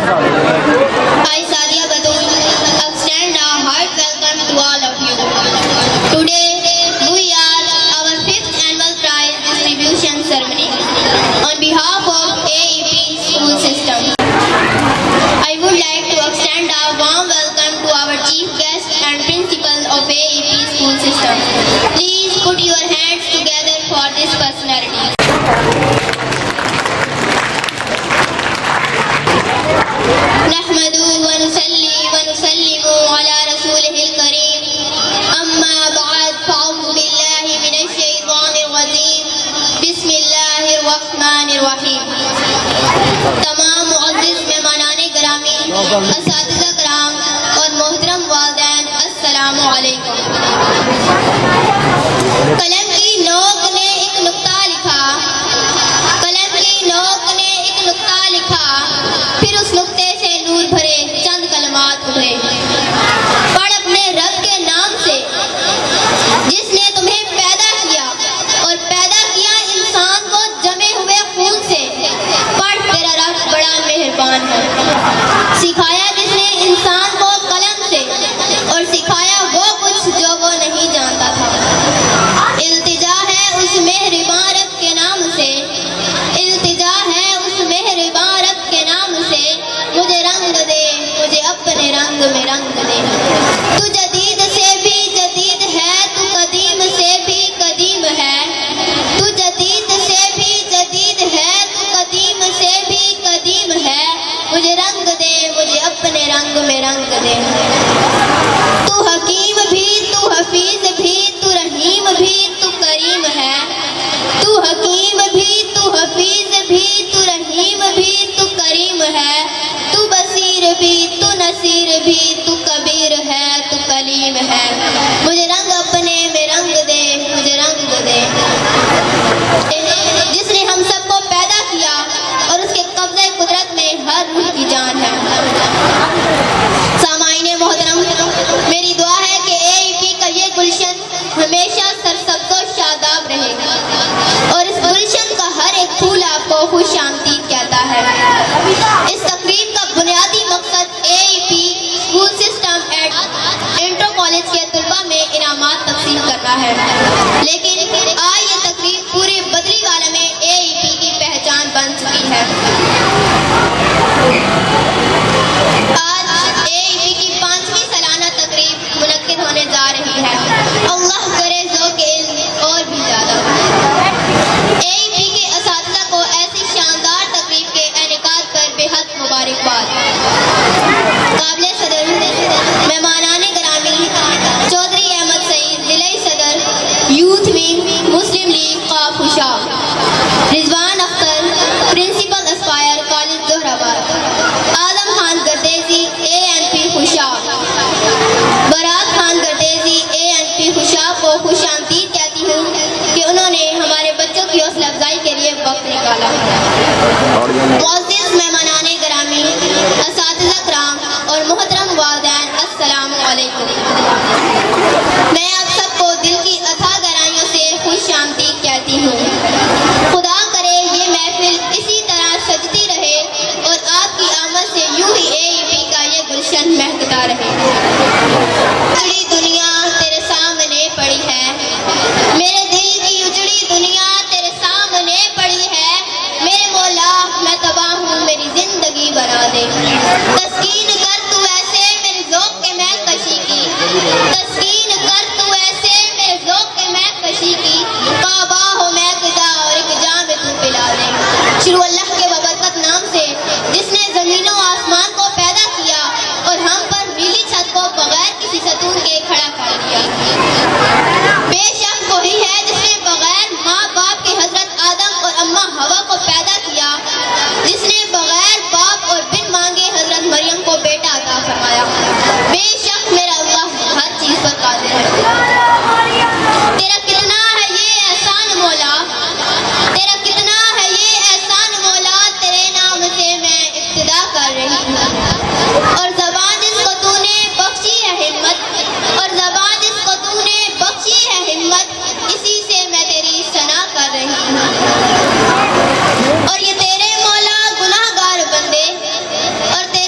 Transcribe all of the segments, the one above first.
I, Sadia Batul, extend a heart welcome to all of you. Today, we are our 5th annual prize distribution ceremony on behalf of AEP school system. I would like to extend a warm welcome to our chief guest and principal of AEP school system. Please put your hands together for this personality. नहमदुहु व नुसल्ली व नुसल्लिमु अला रसूलिहिल करीम अम्मा बाद फ़अऊज़ु बिल्लाहि मिनश शैतानिर रजीम बिस्मिल्लाहिर रहमानिर रहीम। तमाम मुअज़्ज़िज़ मेहमानाने गिरामी, असातिज़ा किराम और मोहतरम वालिदैन, अस्सलामु अलैकुम। कलम की नोक ने एक नुक्ता लिखा, कलम की नोक ने एक नुक्ता लिखा, फिर उस नुक्ते से नूर भरे चंद कलमात उभरे। पढ़ अपने रब के नाम से जिसने तुम्हें पैदा किया और पैदा किया इंसान को जमे हुए खून से। पढ़ तेरा रब बड़ा मेहरबान है। सिखाया जिसने इंसान को कलम से और सिखाया वो कुछ जो वो नहीं जानता था। इल्तिजा है उस मेहरबान रब के नाम से, इल्तिजा है उस मेहरबान रब के नाम से। मुझे रंग दे, मुझे अपने रंग में रंग दे। तू जदीद से भी जदीद है, तू कदीम से भी कदीम है। तू जदीद से भी जदीद है, तू कदीम से भी कदीम है। मुझे रंग दे, मुझे अपने रंग में रंग दे। तू हकीम भी, तू हफीज भी, तू रहीम भी, तू करीम है। तू हकीम भी, तू हफीज भी, तू रहीम भी, तू करीम है। तू बसीर भी, तू नसीर भी, तू कबीर है, तू कलीम है। मुझे रंग अपने में रंग दे, मुझे रंग दे। जिसने हम सबको पैदा किया और उसके कब्ज़े कुदरत में हर रूह की जान है। सामाईने मोहतरम, मेरी दुआ है कि AEP का ये गुलशन हमेशा सरसब्ज़ो शादाब रहेगा और इस गुलशन का हर एक फूल आपको खुश आमदीद कहता है। इस तकरीब का बुनियादी मकसद AEP school system eight inter college के तलबा में इनामात तकसीम करना है, लेकिन आज ये तकरीब पूरे बदली वाला में AEP की पहचान बन चुकी है। आज AEP की 5वीं सालाना तकरीब मुनक्किद होने जा रही है। अल्लाह करे ज़ौक़-ए इल्म और भी ज़्यादा। AEP के असातिज़ा को ऐसी शानदार तकरीब के इनेकाद पर बेहद मुबारकबाद। काबिले सदर मेहमानाने गिरामी चौधरी अहमद सईद, जिले सदर यूथ विंग मुस्लिम लीग काफुशा, रिजवान अख्तर प्रिंसिपल एस्पायर कॉलेज जोहराबाद, आजम खान गर्देजी ANP खुशा, बरात खान गर्देजी ANP खुशा को खुश आमदीद कहती हूँ कि उन्होंने हमारे बच्चों की हौसला अफजाई के लिए वक्त निकाला। मुअज़्ज़िज़ मेहमानाने गिरामी, असातिज़ा किराम और मोहतरम वालिदैन, अस्सलामु अलैकुम। मैं आप सबको दिल की अथाह गहराइयों से खुश आमदीद कहती हूँ। खुदा करे ये महफिल इसी तरह सजती रहे और आपकी आमद से यूं ही AEP का ये गुलशन महकता रहे। उजड़ी दुनिया तेरे सामने पड़ी है, मेरे दिल की उजड़ी दुनिया तेरे सामने पड़ी है। मेरे मौला मैं तबाह हूँ, मेरी जिंदगी बना दे। तस्कीन कर तू ऐसे मेरे ज़ौक़ के मैं कशी की, तस्कीन कर तू ऐसे मेरे ज़ौक़ के मैं कशी की। काबा हो मैं क़िदा और एक जाम तू पिला दे। शुरू अल्लाह के बबरकत नाम से जिसने ज़मीनों आसमान को पैदा किया और हम पर नीली छत को बगैर किसी सतून के खड़ा कर दिया। बेशक वही है जिसने बगैर माँ बाप के हजरत आदम और अम्मा हवा को पैदा किया, जिसने बगैर बाप और बिन मांगे हजरत मरियम को बेटा अता फरमाया। बेशक मेरा अल्लाह हर चीज पर कादिर है। तेरा कितना है ये एहसान मौला, तेरा कितना है ये एहसान मौला। तेरे नाम से मैं इब्तिदा कर रही हूँ और ज़बान जिसको तूने बख्शी है हिम्मत, और ज़बान जिसको तूने बख्शी है हिम्मत, इसी से मैं तेरी सना कर रही हूँ। और ये तेरे मौला गुनाहगार बंदे और तेरे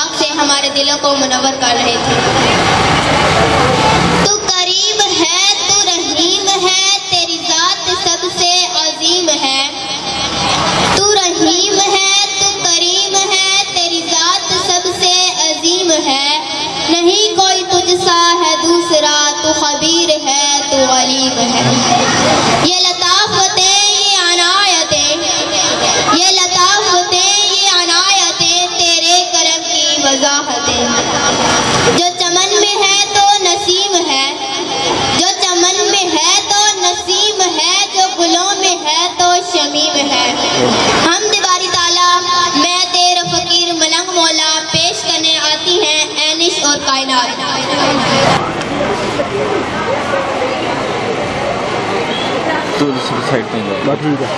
आग से हमारे दिलों को मुनव्वर कर रहे थे। तू करीम है, तू रहीम है, तेरी जात सबसे अजीम है। तू रहीम है, तू करीम है, तेरी जात सबसे अजीम है। नहीं कोई तुझसा है दूसरा, तू खबीर है, तू अलीम है। ये लताफतें, ये अनायतें, ये लताफतें, ये अनायतें तेरे करम की वजाहतें। जो चमन में है तो नसीम है, जो चमन में है तो नसीम है, जो गुलों में है तो शमीम है। हम दीवारी ताला मैं तेरे फकीर मलंग मौला पेश करने आती हैं ऐनिश और कायनात। तो दूसरी साइड में जाओ। ठीक है।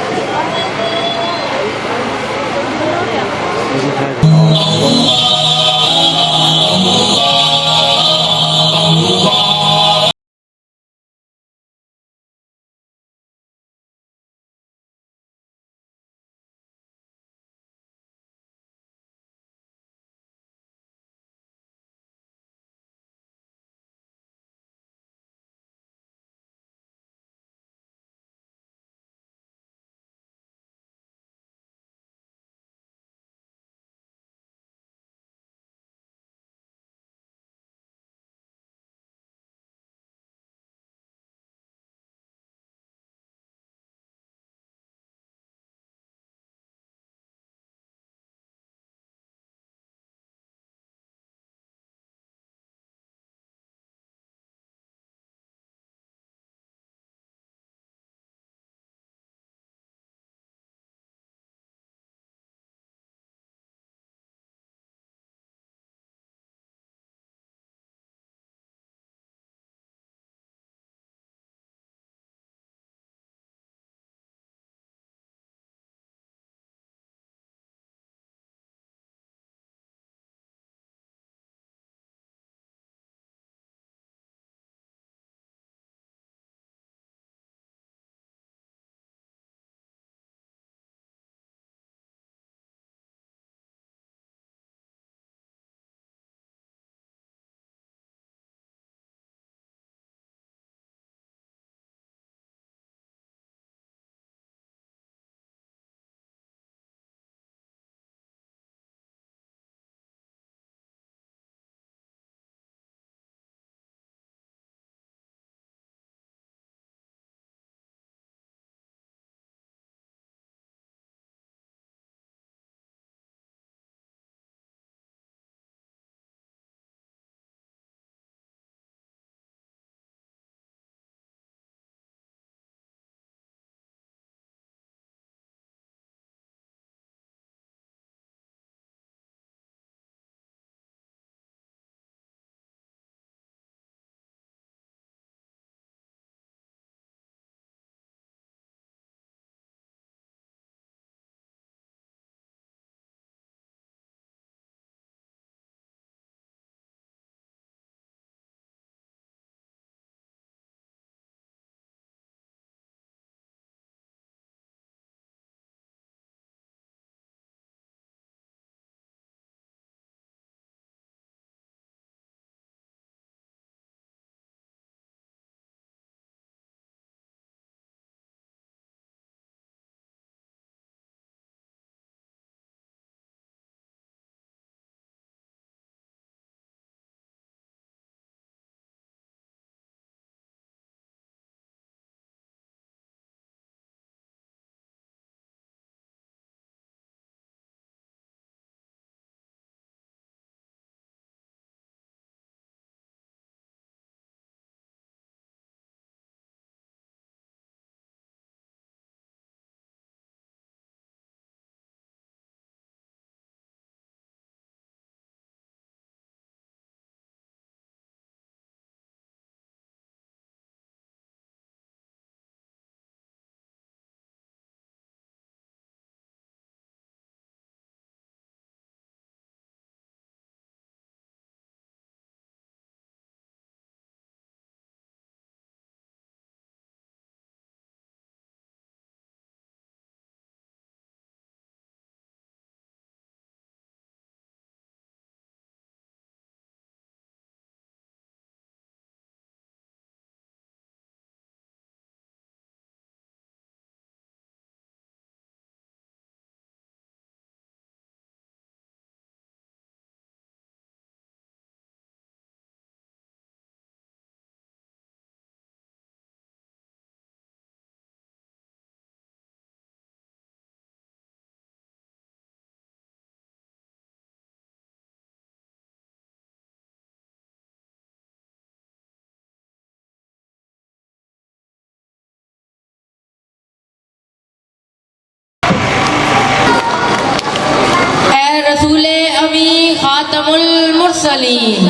खातमुल मुरसलीन,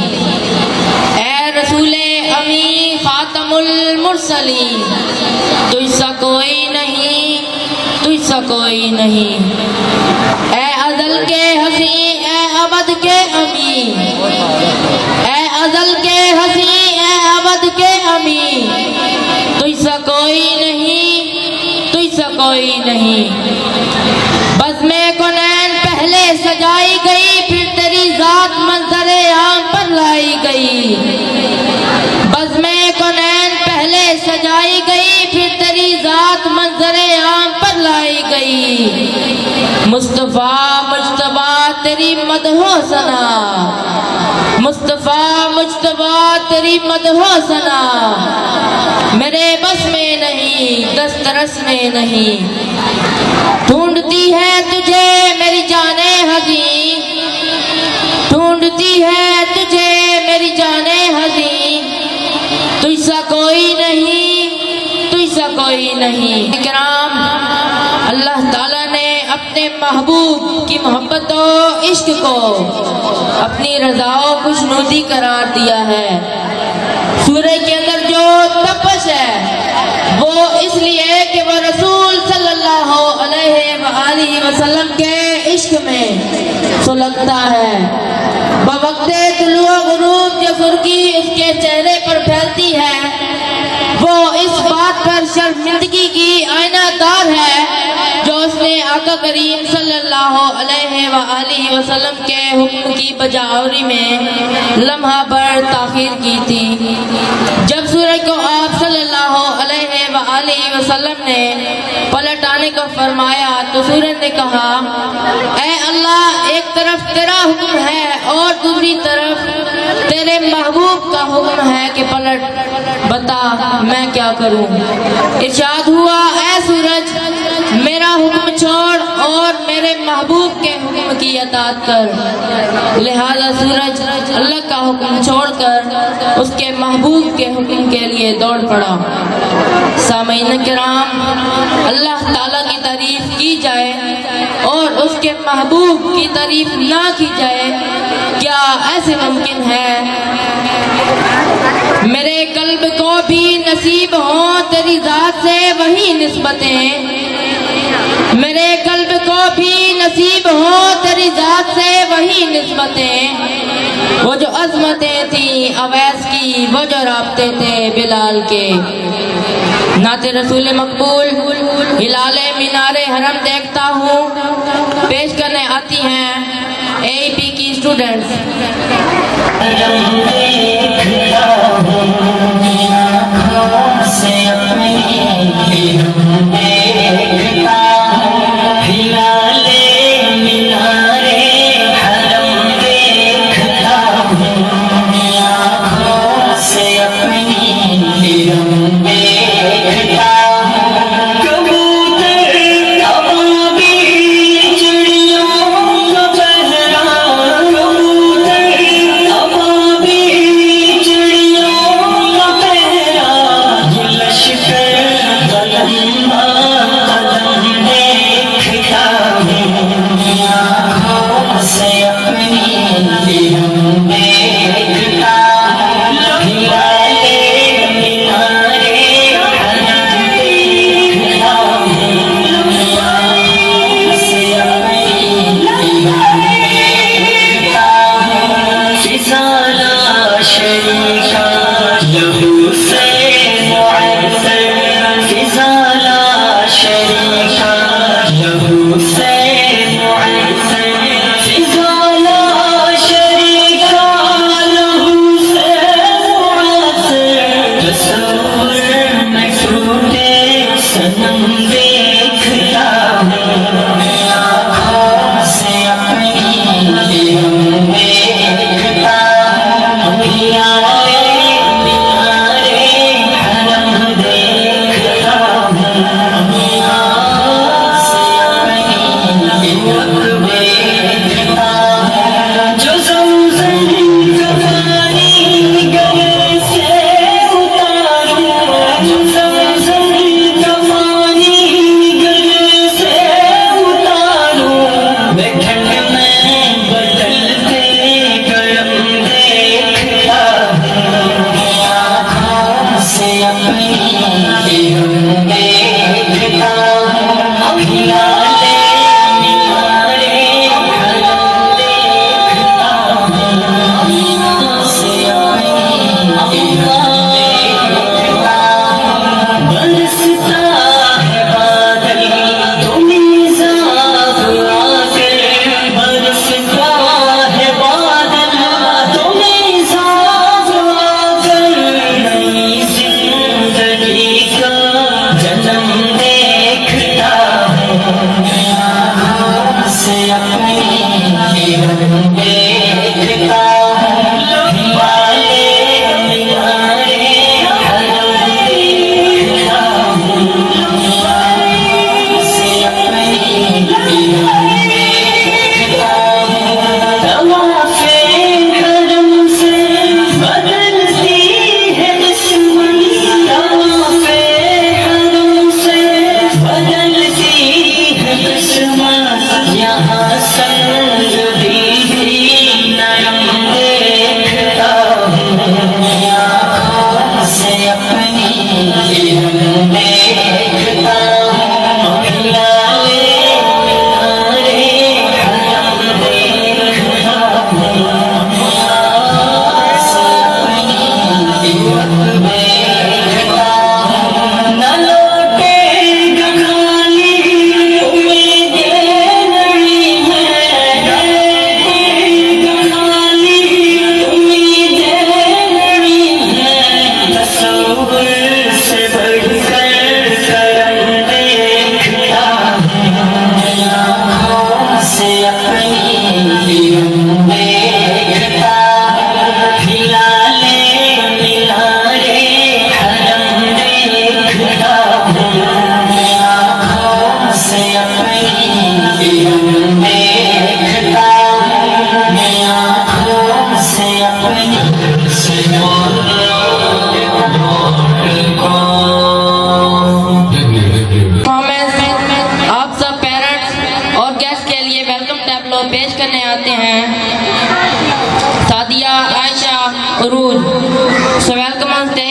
ए रसूले अमी खातमुल मुरसलीन, तुझसा कोई नहीं, तुझसा कोई नहीं। ए अज़ल के हसी, ए अबद के अमी, ए अज़ल के हसी, ए अबद के अमी, तुझसा कोई नहीं, तुझसा कोई नहीं। बज़्मे कुनैन पहले सजाई गई, फिर तेरी जात मंज़रे आम पर लाई गई। बज़्मे कुनैन पहले सजाई गई, फिर तेरी जात मंज़रे आम पर लाई गई। मुस्तफ़ा मुज्तबा तेरी मदहो सना, मुस्तफ़ा मुज्तबा तेरी मदहो सना, मेरे बस में नहीं, दस्तरस में नहीं। ढूंढती है तुझे मेरी जाने हज़ीं, ढूंढती है तुझे मेरी जाने हज़ीं, तुझसा कोई नहीं, तुझसा कोई नहीं। इकराम, अल्लाह ताला ने अपने महबूब की मोहब्बत और इश्क को अपनी रज़ा और खुशनुदी करार दिया है। सूरज के अंदर जो तपश है वो इसलिए कि वह रसूल सल्लल्लाहु अलैहि वसल्लम के इश्क में सुलगता है। बवक्ते तुलुआ गुरूब जो सुर्खी उसके चेहरे पर फैलती है, वो इस बात पर शर्मिंदगी की आईनादार है जो उसने आका करीम सल्लल्लाहु अलैहि वसल्लम के हुक्म की बजावरी में लम्हा भर ताखीर की थी। जब सूरज को आप सल्लल्लाहु अलैहि वसल्लम ने पलट आने को फरमाया तो सूरज ने कहा, ऐ अल्लाह, एक तरफ तेरा हुक्म है और दूसरी तरफ तेरे महबूब का हुक्म है कि पलट, बता मैं क्या करूं। इरशाद हुआ, ऐ सूरज, मेरा हुक्म छोड़ और मेरे महबूब के हुक्म की अताअत कर। लिहाजा सूरज अल्लाह का हुक्म छोड़कर उसके महबूब के हुक्म के लिए दौड़ पड़ा। सामीन किराम, अल्लाह ताला की तारीफ की जाए और उसके महबूब की तारीफ ना की जाए, क्या ऐसे मुमकिन है? मेरे कल्ब को भी नसीब हो तेरी जात से वही निस्बतें, मेरे कल्ब को भी नसीब हो तेरी जात से वही निस्बतें। वो जो अज़मतें थी अवैस की, वो जो राब्ते थे बिलाल के। नाते रसूल मकबूल हिलाले मीनारे हरम देखता हूँ पेश करने आती हैं एपी की स्टूडेंट्स। आप सब पेरेंट्स और गेस्ट के लिए वेलकम टैबलो पेश करने आते हैं Sadia Ayesha Urooj. So welcome on stage.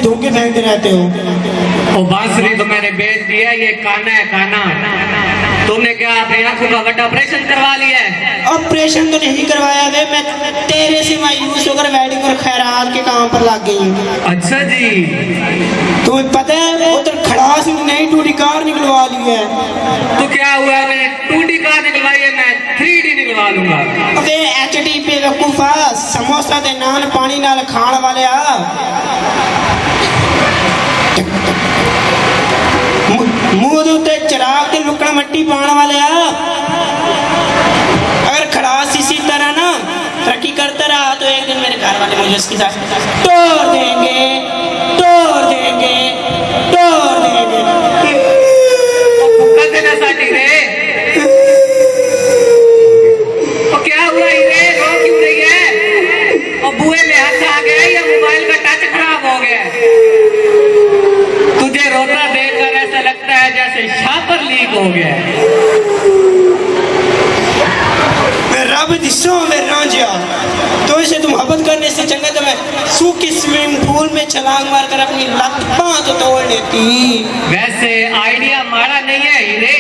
धोखे फेंकते रहते हो। वो बांसुरी तो मैंने बेच दिया, ये काना है काना। तुमने क्या अपनी आंखों का बड़ा ऑपरेशन करवा लिया है? ऑपरेशन तो नहीं करवाया वे, मैं तेरे से मायूस होकर वेडिंग और खैरात के काम पर लग गई हूँ। अच्छा जी। तुम्हें पता है उधर खड़ास में नई टूटी कार निकलवा ली है। तो क्या हुआ, मैंने 2D कार निकलवाई है, मैं 3D निकलवा लूंगा। अबे HD पे वकूफा, समोसा दे नान पानी नाल खाण वाले आ। मुंह दे उत्ते चराग ते लुकड़ा मट्टी पाण वाले आ। अगर खड़ास इसी तरह ना तरक्की करता रहा तो एक दिन मेरे घर वाले मुझे उसके साथ तोड़ देंगे, तोड़ देंगे, तोड़ देंगे। भूखा देना साटी रे। तो क्या हुआ हीरे, रो क्यों रही है? और बुए में हाथ आ गया या मोबाइल का टच खराब हो गया? तुझे रोता देखकर ऐसा लगता है जैसे शापर लीक हो गया है। मैं रब दिसो मैं रांझिया, तो इसे तुम मोहब्बत करने से चंगा तो मैं सूखी स्विमिंग पूल में छलांग मारकर अपनी लत पांव तोड़ लेती। वैसे आइडिया माड़ा नहीं है हीरे,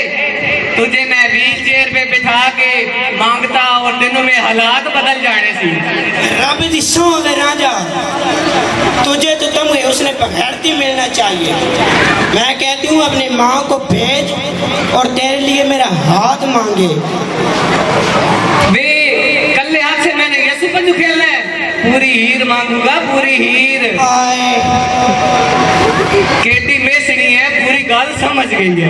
तुझे मैं व्हील चेयर पे बिठा के मांगता और दिनों में हालात बदल जाने सी। रब दिसो मैं रांझा, तुझे तो तुम उसने बगैरती मिलना चाहिए। मैं कहती हूँ अपनी माँ को भेज और तेरे लिए मेरा हाथ मांगे। वे कल्ले हाथ से मैंने ये सुपंजू खेलना है, पूरी हीर मांगूंगा, पूरी हीर। आए केटी मेसनी है, पूरी गाल समझ गई है।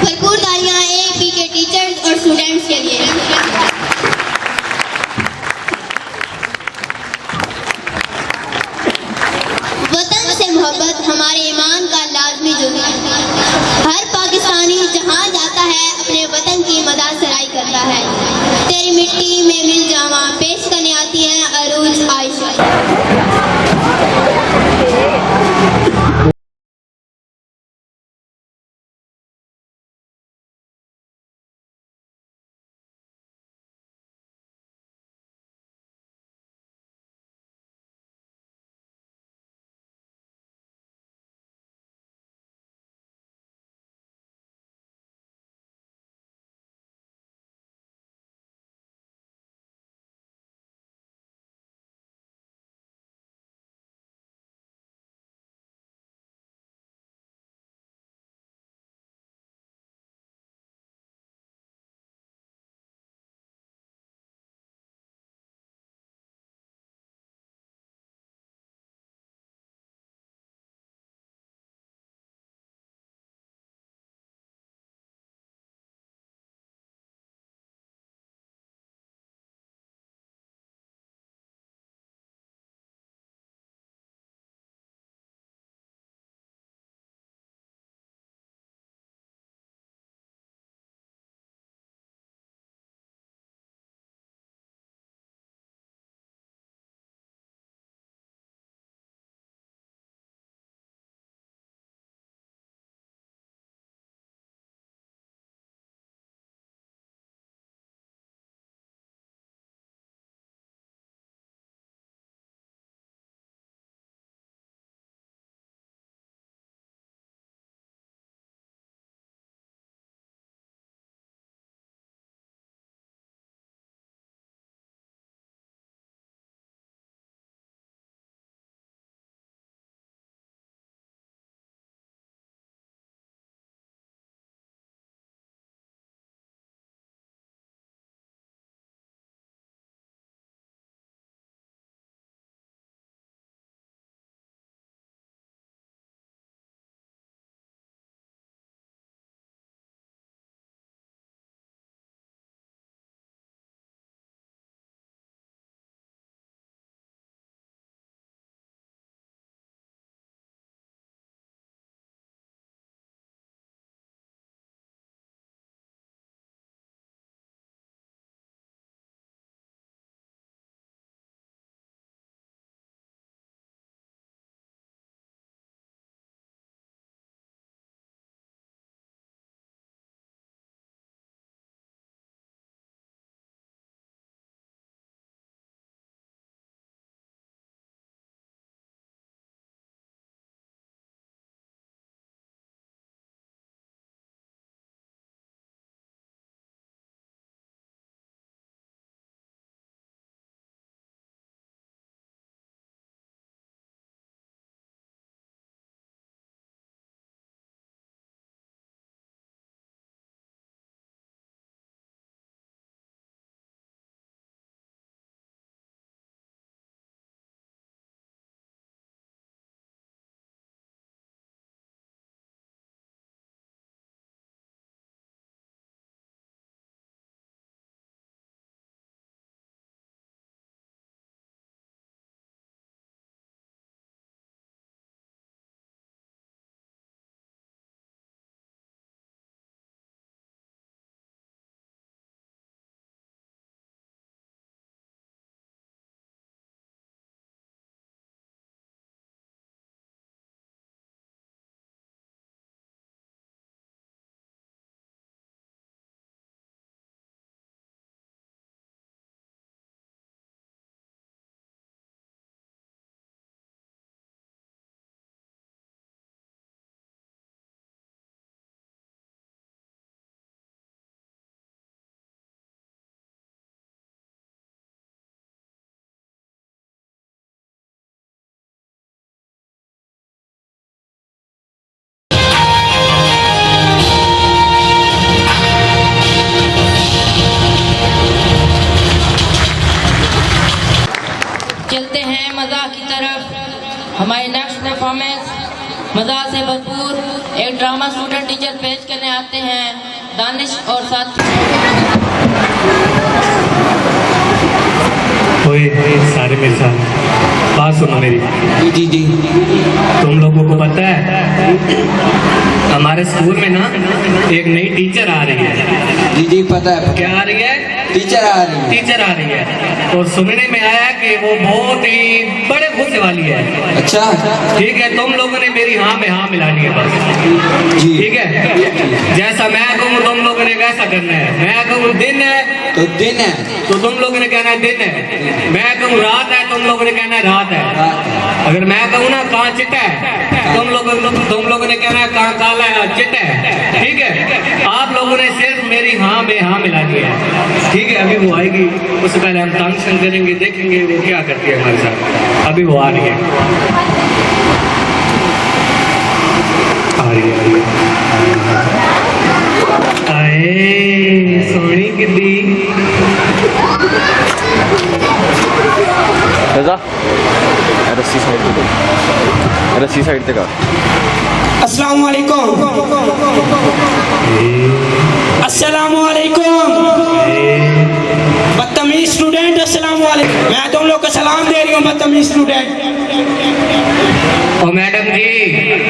भरपूर तालियां AAP के टीचर्स और स्टूडेंट्स के लिए। वतन से मोहब्बत हमारे ईमान का लाजमी जुज़ है। हर पाकिस्तानी जहाँ जाता है अपने वतन की मदाद सराई करता है। तेरी मिट्टी में मिल जावा पेश करने आती है अरूज आयशा। हमारे नेक्स्ट परफॉर्मेंस मज़ा से भरपूर एक ड्रामा स्टूडेंट टीचर पेश करने आते हैं, दानिश और साथी। ओए सारे मेरे साथ बात सुनो मेरी। जी जी तुम लोगों को पता है हमारे स्कूल में ना एक नई टीचर आ रही है। जी जी पता है। क्या आ रही है? टीचर आ रही है। टीचर आ रही है और सुनने में आया कि वो बहुत ही बड़े गुस्से वाली है। अच्छा ठीक है, तुम लोगों ने मेरी हाँ में हाँ मिलानी है बस। जी ठीक है, जैसा मैं कहूँ तुम लोगों ने वैसा करना है। मैं कहूँ दिन है तो दिन है। तो तुम लोगों ने कहना है दिन है। मैं कहूँ रात है तुम लोगों ने कहना है रात है। अगर मैं कहूँ ना कहाँ चिट्टा है तुम लोगों ने कहना है कहाँ काला है चिट्टा है। ठीक है, आप लोगों ने सिर्फ मेरी हाँ में हाँ मिलानी है। ठीक है, अभी वो आएगी, उससे पहले हम तंग करेंगे, देखेंगे वो क्या करती है हमारे साथ। अभी वो आ रही है, आ रही है। आए सोनी किड्डी। रजा रस्सी साइड पे, रस्सी साइड पे कर। अस्सलाम वालेकुम। अस्सलाम वालेकुम। बदतमीज स्टूडेंट अस्सलाम वालेकुम। मैं तुम लोग को सलाम दे रही हूँ बदतमीज स्टूडेंट। और मैडम जी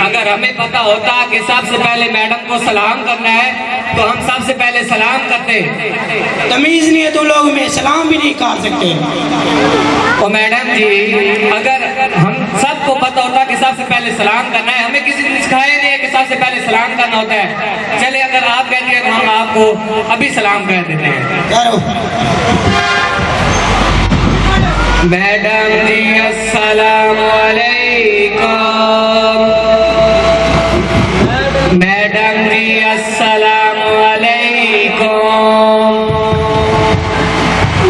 अगर हमें पता होता कि सबसे पहले मैडम को सलाम करना है तो हम सबसे पहले सलाम करते। तमीज नहीं है तुम लोग में, सलाम भी नहीं कर सकते। और मैडम जी अगर हम सबको पता होता कि सबसे पहले सलाम करना है, हमें किसी ने सिखाया नहीं है कि सबसे पहले सलाम करना होता है। चले अगर आप कहती हैं तो हम आपको अभी सलाम कह देते हैं। करो। मैडम जी अस्सलाम वालेकुम। मैडम जी अस्सलाम वालेकुम।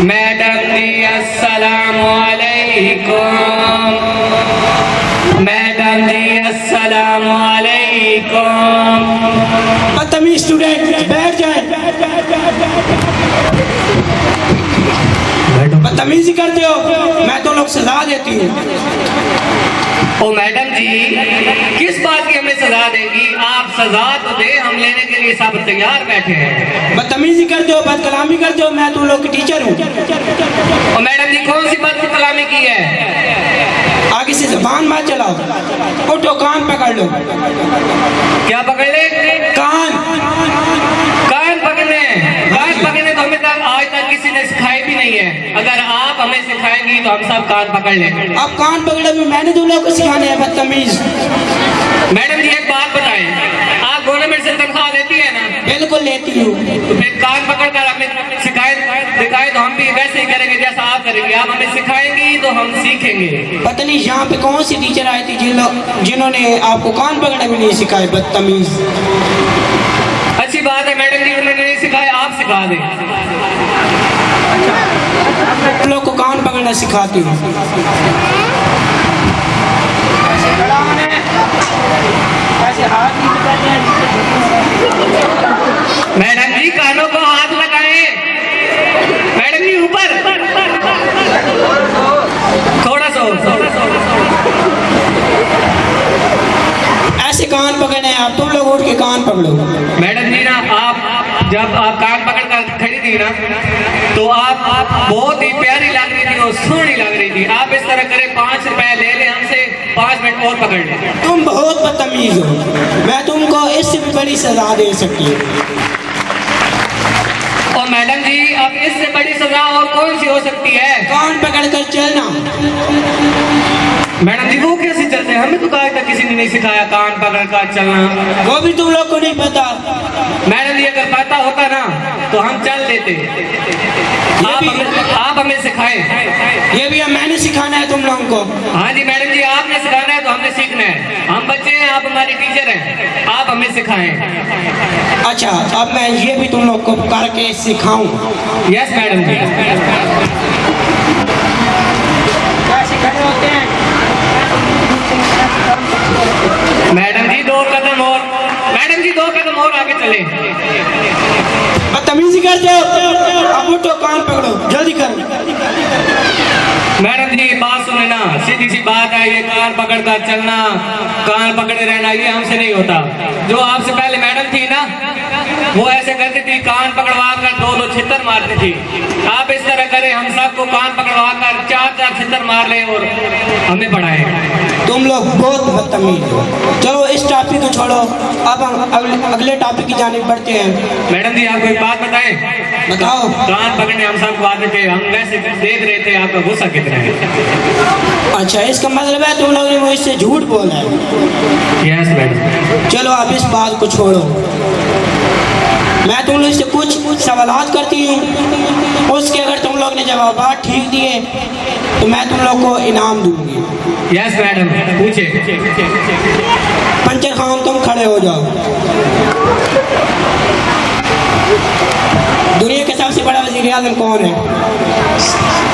मैडम जी अस्सलाम वालेकुम। मैडम जी अस्सलाम वालेकुम। बदतमीज स्टूडेंट बैठ जाए। बदतमीजी करते हो, मैं तो लोग सजा देती हूँ। ओ मैडम जी किस बात की हमें सजा देंगी? आप सजा तो दे, हम लेने के लिए सब तैयार बैठे हैं। बदतमीजी करते हो, बदकलामी करते हो, मैं तुम लोग की टीचर हूँ। और मैडम जी कौन सी बात की कलामी की है? आगे से जबान मत चलाओ। उठो, कान पकड़ लो। क्या पकड़ ले? कान। कान पकड़ने? कान पकड़ने तो हमें तक आज तक किसी ने सिखाई भी नहीं है। अगर आप हमें सिखाएंगी तो हम सब कान पकड़ लेंगे। अब कान पकड़े भी मैंने तुम लोग को सिखाने हैं बदतमीज। मैडम जी एक बात बताएं, आप गवर्नमेंट से तनख्वाह लेती है ना? बिल्कुल लेती हूँ। तो फिर कान पकड़कर हमें सिखाए दिखाए तो हम भी वैसे ही करेंगे जैसा आप करेंगे। आप हमें सिखाएंगी तो हम सीखेंगे। पता नहीं यहाँ पे कौन सी टीचर आई थी जिन्होंने आपको कान पकड़ना भी नहीं सिखाए, बदतमीज। अच्छी बात है मैडम जी, उन्होंने नहीं सिखाया, आप सिखा दें। तुम लोग को कान पकड़ना सिखाती हूँ। मैडम जी कानों को हाथ लगाएं। मैडम जी ऊपर थोड़ा सा ऐसे कान पकड़ने हैं आप, तुम लोग उठ के कान पकड़ो। मैडम जी ना आप जब आप कान पकड़ कर खड़ी थी ना तो आप बहुत ही प्यारी लग रही थी और सोहनी लग रही थी। आप इस तरह करें 5 रुपए ले लें हमसे, 5 मिनट और पकड़ लें। तुम बहुत बदतमीज हो, मैं तुमको इससे भी बड़ी सजा दे सकती हूँ। और मैडम जी अब इससे बड़ी सजा और कौन सी हो सकती है? कान पकड़ कर चलना। मैडम जी वो कैसे चलते हैं? हमें तो आज तक किसी ने नहीं सिखाया कान पकड़ कर चलना। वो भी तुम लोग को नहीं पता। मैडम जी अगर पता होता ना तो हम चल देते। आप हमें सिखाएं। ये भी मैंने सिखाना है तुम लोगों को। हाँ जी मैडम जी आपने सिखाना है तो हमने सीखना है। हम बच्चे हैं, आप हमारे टीचर हैं, आप हमें सिखाएं। अच्छा अब मैं ये भी तुम लोग को करके सिखाऊं। यस मैडम जी। कैसे खड़े होते हैं? मैडम जी 2 कदम और, मैडम जी 2 कदम और आगे चले। बदतमीजी करते हो, अब उठो, कान पकड़ो, जल्दी करो। मैडम जी बात सुने ना, सीधी सीधी सी बात है, ये कान पकड़कर चलना, कान पकड़े रहना, ये हमसे नहीं होता। जो आपसे पहले मैडम थी ना, वो ऐसे करती थी, कान पकड़वा कर दो छितर मारती थी। आप इस तरह करें, हम सबको कान पकड़वा कर 4 छितर मार ले और हमें पढ़ाए। तुम लोग बहुत बदतमीज हो। चलो इस टॉपिक को छोड़ो, अब हम अगले टॉपिक की जानिब बढ़ते हैं। मैडम जी आपको एक बात बताएं, बताओ। कान पकड़ने हम सबको आते थे, हम वैसे देख रहे थे आपका गुस्सा कितना है। अच्छा, इसका मतलब है तुम लोगों ने मुझसे झूठ बोला है। Yes madam. चलो आप इस बात को छोड़ो, मैं तुम लोग से कुछ सवालात करती हूँ, उसके अगर तुम लोग ने जवाब ठीक दिए तो मैं तुम लोग को इनाम दूंगी। यस मैडम, पूछे। पंचर खान तुम खड़े हो जाओ। दुनिया के सबसे बड़ा वज़ीर आज़म कौन है?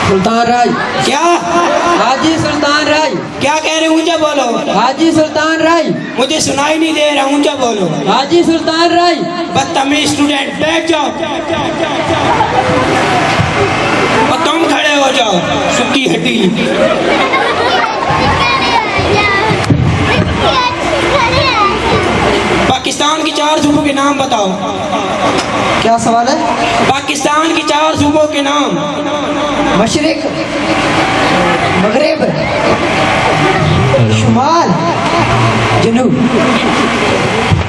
सुल्तान राय। क्या? हाजी सुल्तान राय। क्या कह रहे हो? ऊंचा बोलो। हाजी सुल्तान राय। मुझे सुनाई नहीं दे रहा, ऊंचा बोलो। हाजी सुल्तान राय। बदतमीज स्टूडेंट, बैठ जाओ और तुम खड़े हो जाओ, सुक्की हड्डी। पाकिस्तान की 4 सूबों के नाम बताओ। क्या सवाल है? पाकिस्तान की 4 सूबों के नाम। मशरिक, मगरिब, शुमाल, जनूब।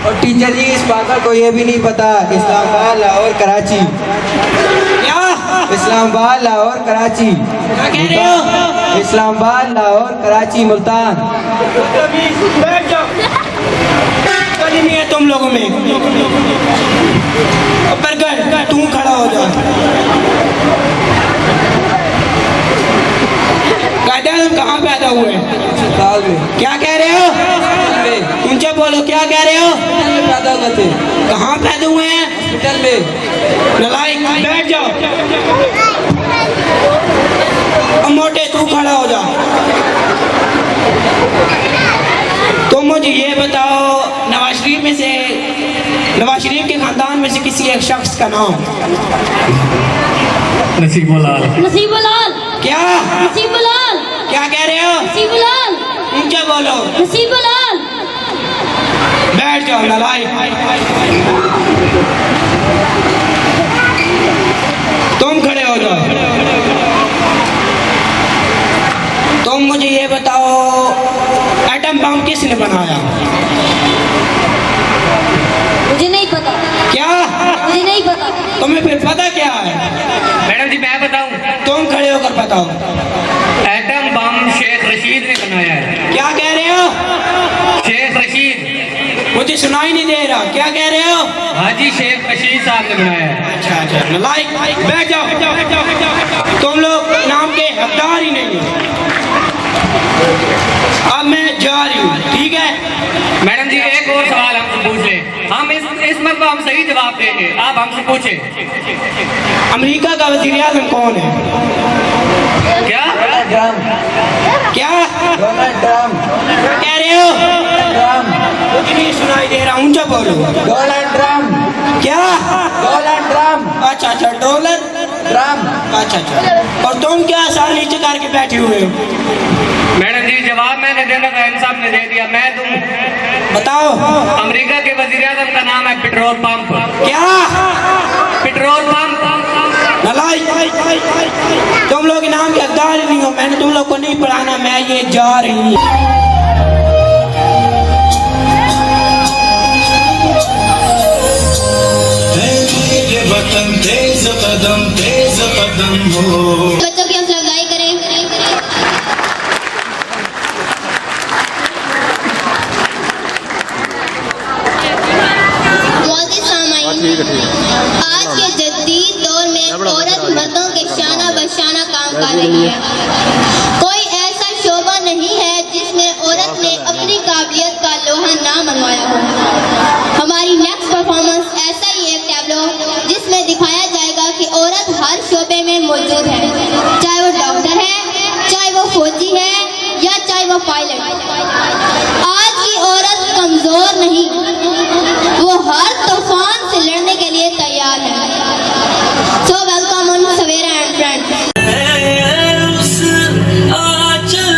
और टीचर जी इस पागल को ये भी नहीं पता, इस्लामाबाद, लाहौर, कराची। क्या? इस्लामाबाद, लाहौर, कराची। क्या कह रहे हो? इस्लामाबाद, लाहौर, कराची, मुल्तान। बैठ जाओ, कभी नहीं है तुम लोगों में। बरगढ़, तू खड़ा हो जा। कायदे कहाँ पैदा हुए? अस्पताल में। क्या कह रहे हो? ऊंचा बोलो, क्या कह रहे हो? पैदा हुए थे। कहाँ पैदा हुए हैं? हॉस्पिटल में। नलायक, बैठ जाओ। अब मोटे तू खड़ा हो जा। तो मुझे ये बताओ, नवाज शरीफ के खानदान में से किसी एक शख्स का नाम। नसीबुल्लाह। नसीबुल्लाह। क्या? नसीबुल्लाह। क्या कह रहे हो? नसीबुल्लाह। ऊंचा बोलो। नसीबुल्लाह। बैठ जाओ नलायक। तुम खड़े हो जाओ। तुम मुझे ये बताओ, एटम बम किसने बनाया? मुझे नहीं पता। क्या? मुझे नहीं पता। तुम्हें फिर पता क्या है? मैडम जी मैं बताऊं, तुम खड़े होकर बताओ। एटम बम शेख रशीद ने बनाया है। क्या कह रहे हो? शेख रशीद। मुझे सुनाई नहीं दे रहा, क्या कह रहे हो? हाजी शेख रशीद साहब ने बनाया है। अच्छा, नलायक, बैठ जाओ। तुम लोग नाम के हकदार ही नहीं हो। अब मैं जा रही हूँ, ठीक है? मैडम जी एक और सवाल हमसे पूछ ले, हम इस मरतबा हम सही जवाब देंगे, आप हमसे पूछे। अमेरिका का वज़ीर आज़म कौन है? क्या? क्या? Donald Trump. कह रहे हो? मुझे नहीं सुनाई दे रहा, ऊंचा बोलो। Donald Trump. क्या? Donald Trump. अच्छा, डॉलर ट्रम्प। अच्छा। और तुम क्या साल नीचे करके बैठे हुए हो? मैडम जी जवाब मैंने देना था, इन साहब ने दे दिया, मैं दूं। बताओ। अमेरिका के वज़ीर आज़म का नाम है पेट्रोल पंप। क्या? Petrol pump. नलायक, तुम लोग इनाम के हकदार ही नहीं हो। मैंने तुम लोग को नहीं पढ़ाना, मैं ये जा रही हूँ। तेज कदम हो। बच्चों की हौसला अफजाई करें। मौजूद सामाईन, आज के जदीद दौर में औरत मर्दों के शाना बशाना काम कर रही है। कोई ऐसा शोबा नहीं है जिसमें औरत ने अपनी काबिलियत का लोहा ना मनवाया हो। हमारी नेक्स्ट परफॉर्मेंस ऐसा ही एक टैब्लो जिसमें दिखाया जाएगा कि औरत हर शोबे में मौजूद है, चाहे वो डॉक्टर है, चाहे वो फौजी है, या चाहे वो पायलट। आज की औरत कमजोर नहीं, वो हर तूफान से लड़ने के लिए तैयार है। सो welcome on Savera and friends. उस आंचल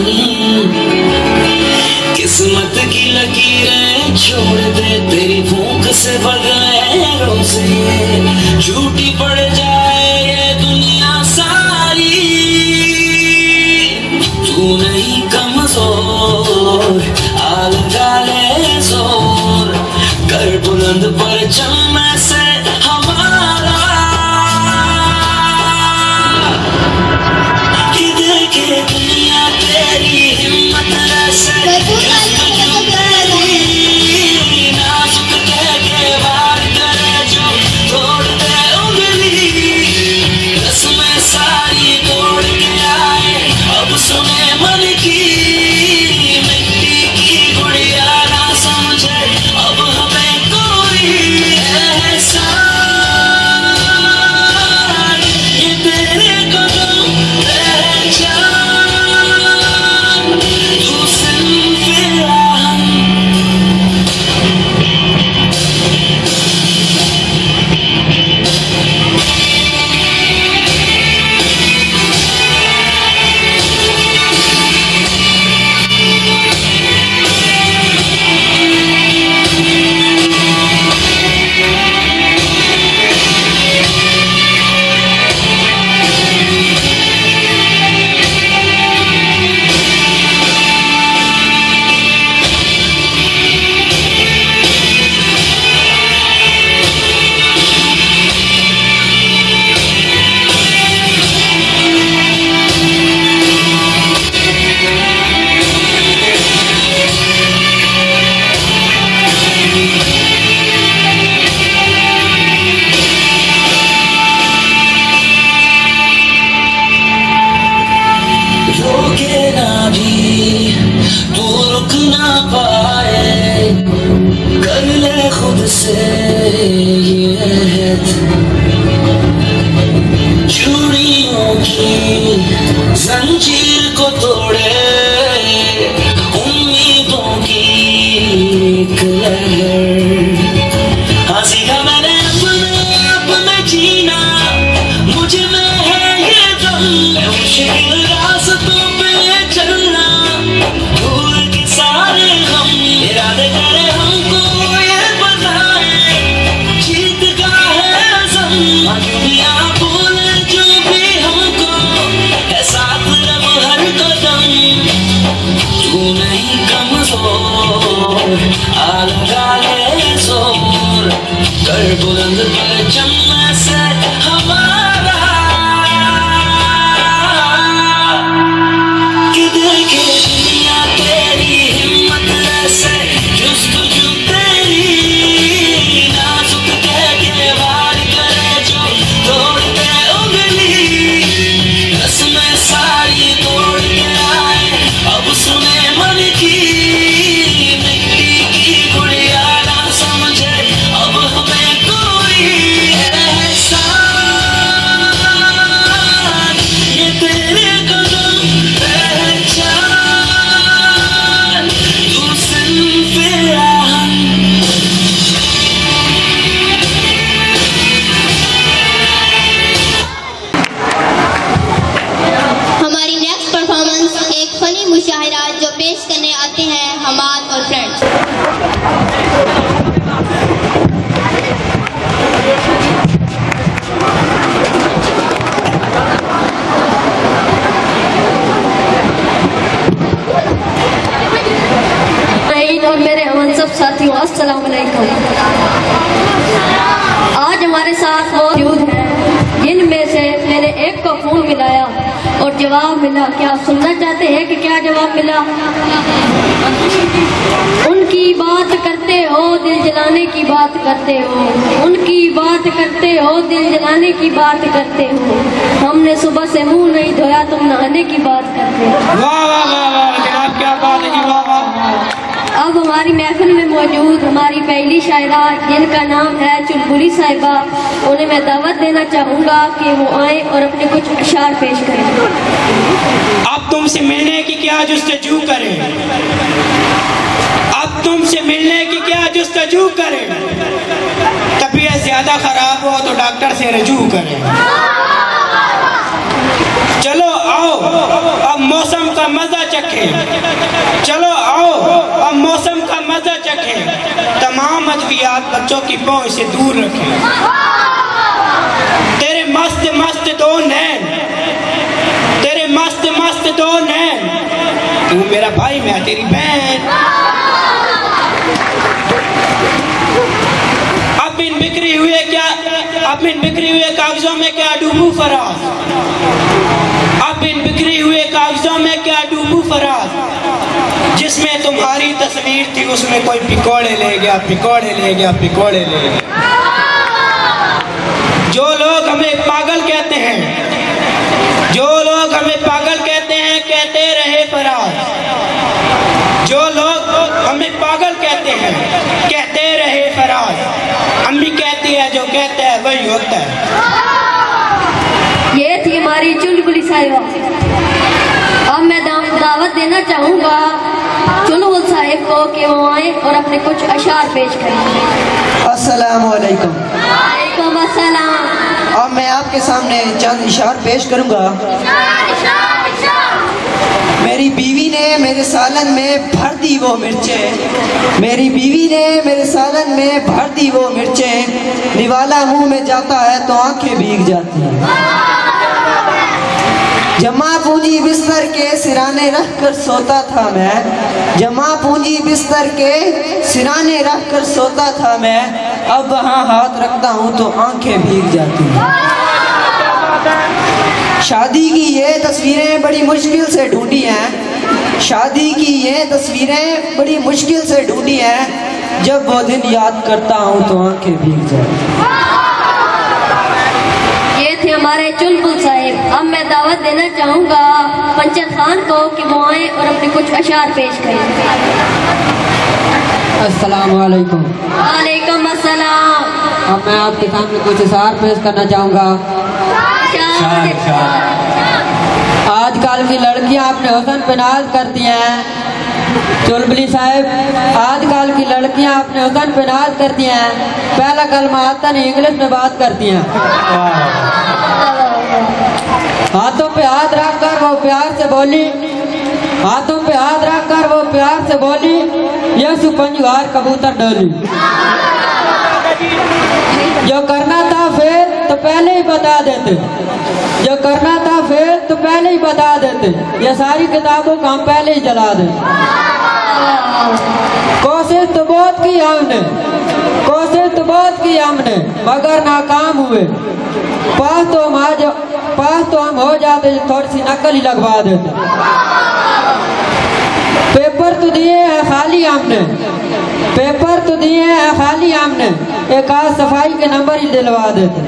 नहीं, किस्मत की लकीरें छोड़ दे तेरी भूख से बगैरों से, झूठी पड़ जाए ये दुनिया सारी, तू नहीं कमजोर, आ लगा ले जोर, कर बुलंद परचम में से हमारा, कि देखे दुनिया तेरी हिम्मत ऐसे, नाजुक कह के वार करे जो तोड़ दे उंगली, रस्में सारी तोड़ के आए अब सुने मन की, मिट्टी की गुड़िया ना समझे अब हमें कोई एहसान, ये तेरे कदम पहचान, तू सिर्फ राहन, रोके ना भी तू रुक ना पाए, कर ले खुद से ये अहद, चूड़ियों की जंजीर को तोड़े उम्मीदों की एक लहर, हाँ सीखा मैंने अपने आप में जीना, मुझ में है ये दम, मुश्किल रास्तों पे चलना, भूल के सारे हम, इरादे करे हमको ये बताए, जीत का है अज़म, दुनिया बोले जो भी हमको, है साथ रब हर कदम, तू नहीं कमजोर, आ लगा ले जोर, कर बुलंद परचम से हमारा, कि देखे दुनिया तेरी हिम्मत ऐसे, जुस्तजू तेरी, नाजुक कह के वार करे जो तोड़ दे उंगली, रस्में सारी तोड़ के आए अब सुने मन की, मिट्टी की गुड़िया ना समझे अब हमें कोई एहसान, ये तेरे कदम पहचान, तू सिर्फ राहन, हमारी नेक्स्ट परफॉर्मेंस एक फनी मुशाहिरा जो पेश करने आते हैं हमाद और फ्रेंड्स। और मेरे अमन सब साथियों अस्सलाम वालेकुम। आज हमारे साथ मौजूद हैं जिनमें से मैंने एक को फोन मिलाया और जवाब मिला। क्या आप सुनना चाहते हैं कि क्या जवाब मिला? उनकी बात करते हो दिल जलाने की बात करते हो, उनकी बात करते हो दिल जलाने की बात करते हो, हमने सुबह से मुंह नहीं धोया तुम नहाने की बात करते हो। वाह वाह वाह वाह जनाब, क्या बात है जी, वाह वाह। अब हमारी महफिल में मौजूद हमारी पहली शायरा जिनका नाम है चुलबुली साहिबा, उन्हें मैं दावत देना चाहूँगा कि वो आए और अपने कुछ अशआर पेश करें। अब तुमसे मिलने की क्या जुस्तजू करें, अब तुमसे मिलने की क्या जुस्तजू करें, तबीयत ज्यादा खराब हो तो डॉक्टर से रजू करें। चलो आओ अब मौसम का मजा चखें, चलो आओ अब मौसम का मजा चखें, तमाम अद्वियात बच्चों की पहुंच से दूर रखें। तेरे मस्त मस्त दो नैन, तेरे मस्त मस्त दो नैन, तू मेरा भाई मैं तेरी बहन। अब इन बिखरी हुए क्या, अब इन बिखरी हुए कागजों में क्या डूबू फराज, अब इन बिखरी हुए कागजों में क्या डूबू फराज, जिसमें तुम्हारी तस्वीर थी उसमें कोई पिकोड़े ले गया, पिकोड़े ले गया, पिकोड़े ले गया। जो लोग हमें पागल कहते हैं, जो लोग हमें पागल कहते हैं, कहते रहे फराज, जो लोग हमें पागल कहते हैं, कहते रहे फराज। अम्मी कहती है जो कहता है वही होता है। ये थी हमारी चुलबुली साहिबा। अब मैं दावत देना चाहूँगा चुलबुल साहिब को कि वो आए और अपने कुछ अशार पेश करें। अस्सलाम वालेकुम। वालेकुम अस्सलाम। अब मैं आपके सामने चंद इशार पेश करूंगा। मेरी बीवी ने मेरे सालन में भर दी वो मिर्चें, मेरी बीवी ने मेरे सालन में भर दी वो मिर्चें, निवाला मुंह में जाता है तो आंखें भीग जाती हैं। जमा पूंजी बिस्तर के सिराने रख कर सोता था मैं, जमा पूंजी बिस्तर के सिराने रख कर सोता था मैं, अब वहाँ हाथ रखता हूँ तो आंखें भीग जाती हैं। शादी की ये तस्वीरें बड़ी मुश्किल से ढूंढी हैं, शादी की ये तस्वीरें बड़ी मुश्किल से ढूंढी हैं, जब वो दिन याद करता हूँ तो आंखें भीग जाती हैं। ये थे हमारे चुलबुल साहिब। अब मैं दावत देना चाहूँगा पंचत खान को कि वो आए और अपने कुछ अशार पेश करें। अस्सलाम वालेकुम। वालेकुम अस्सलाम। अब मैं आपके सामने कुछ इशार पेश करना चाहूँगा। आजकल की लड़कियां अपने हुस्न पे नाज करती हैं। चुलबुली साहब, आजकल की लड़कियां अपने हुस्न पे नाज करती हैं, पहला कलमा आता नहीं इंग्लिश में बात करती हैं। हाथों पे हाथ रख कर वो प्यार से बोली, हाथों पे हाथ रख कर वो प्यार से बोली, यसु पंजवार कबूतर डोली। जो करना था फेल तो पहले ही बता देते, जो करना था फेल तो पहले ही बता देते, ये सारी किताबों को हम पहले ही जला देते। कोशिश तो बहुत की हमने, कोशिश तो बहुत की हमने, मगर नाकाम हुए। पास तो हम हो जाते, थोड़ी सी नकल ही लगवा देते। पेपर तो दिए हैं खाली हमने, पेपर तो दिए हैं खाली हमने, एक आज सफाई के नंबर ही दिलवा देते।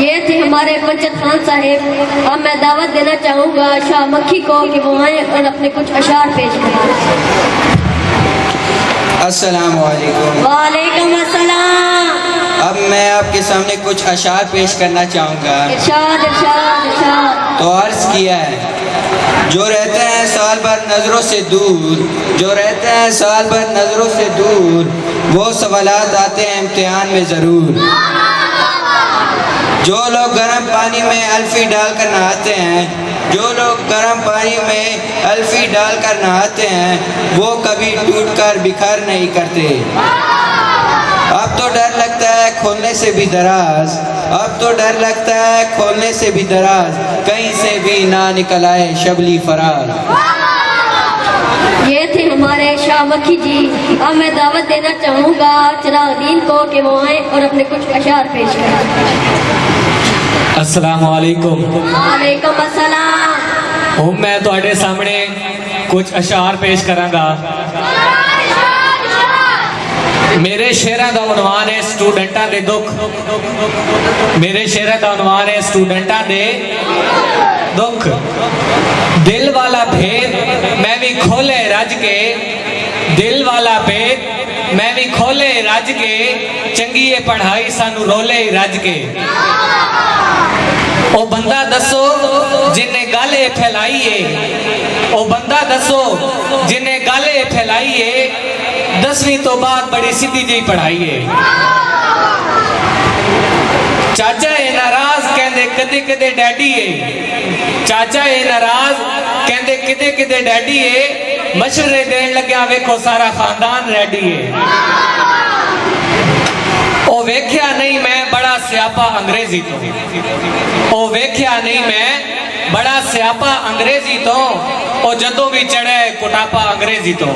ये थे हमारे पंचत खान साहिब। अब मैं दावत देना चाहूँगा शाह मक्खी को कि वो आए और अपने कुछ अशार पेश करें। अस्सलाम वालेकुम। वालेकुम अस्सलाम। अब मैं आपके सामने कुछ अशार पेश करना चाहूँगा। इरशाद इरशाद इरशाद। तो अर्ज किया है, जो रहते हैं साल भर नजरों से दूर, जो रहते हैं साल भर नजरों से दूर, वो सवालात आते हैं इम्तिहान में जरूर। जो लोग गर्म पानी में अल्फी डालकर नहाते हैं, जो लोग गर्म पानी में अल्फी डालकर नहाते हैं, वो कभी टूटकर बिखर नहीं करते। अब तो डर लगता है खोलने से भी दराज, अब तो डर लगता है खोलने से भी दराज, कहीं से भी ना निकल आए शबली फराज। ये थे हमारे शाह मक्खी जी। अब मैं दावत देना चाहूँगा चिरागदीन को कि वो आए और अपने कुछ अशार पेश करें। अस्सलाम वालेकुम। वालेकुम अस्सलाम। ਹੁਣ ਮੈਂ ਤੁਹਾਡੇ ਸਾਹਮਣੇ ਕੁਝ ਅਸ਼ਾਰ ਪੇਸ਼ ਕਰਾਂਗਾ। ਮੇਰੇ ਸ਼ੇਰਾਂ ਦਾ ਉਨਵਾਨ ਹੈ ਸਟੂਡੈਂਟਾਂ ਦੇ ਦੁੱਖ, ਮੇਰੇ ਸ਼ੇਰਾਂ ਦਾ ਉਨਵਾਨ ਹੈ ਸਟੂਡੈਂਟਾਂ ਦੇ ਦੁੱਖ। ਦਿਲ ਵਾਲਾ ਭੇਦ ਮੈਂ ਵੀ ਖੋਲੇ ਰੱਜ ਕੇ, ਦਿਲ ਵਾਲਾ ਭੇਦ ਮੈਂ ਵੀ ਖੋਲੇ ਰੱਜ ਕੇ, ਚੰਗੀ ਇਹ ਪੜ੍ਹਾਈ ਸਾਨੂੰ ਰੋਲੇ ਰੱਜ ਕੇ। ਉਹ ਬੰਦਾ ਦੱਸੋ ਜਿਨੇ ਗੱਲ ਇਹ ਫੈਲਾਈ ਏ, ਉਹ ਬੰਦਾ ਦੱਸੋ ਜਿਨੇ ਗੱਲ ਇਹ ਫੈਲਾਈ ਏ, 10ਵੀਂ ਤੋਂ ਬਾਅਦ ਬੜੀ ਸਿੱਧੀ ਜਿਹੀ ਪੜ੍ਹਾਈ ਏ। ਚਾਚਾ ਇਹ ਨਾਰਾਜ਼ ਕਹਿੰਦੇ ਕਦੇ ਕਦੇ ਡੈਡੀ ਏ, चाचा है नाराज कहते किते किते डैडी है मशवरे देन लग्या वेखो सारा खानदान रेडी है ओ वेख्या नहीं मैं बड़ा स्यापा अंग्रेजी तो ओ वेख्या नहीं मैं बड़ा स्यापा अंग्रेजी तो ओ जदों भी चढ़े कुटापा अंग्रेजी तो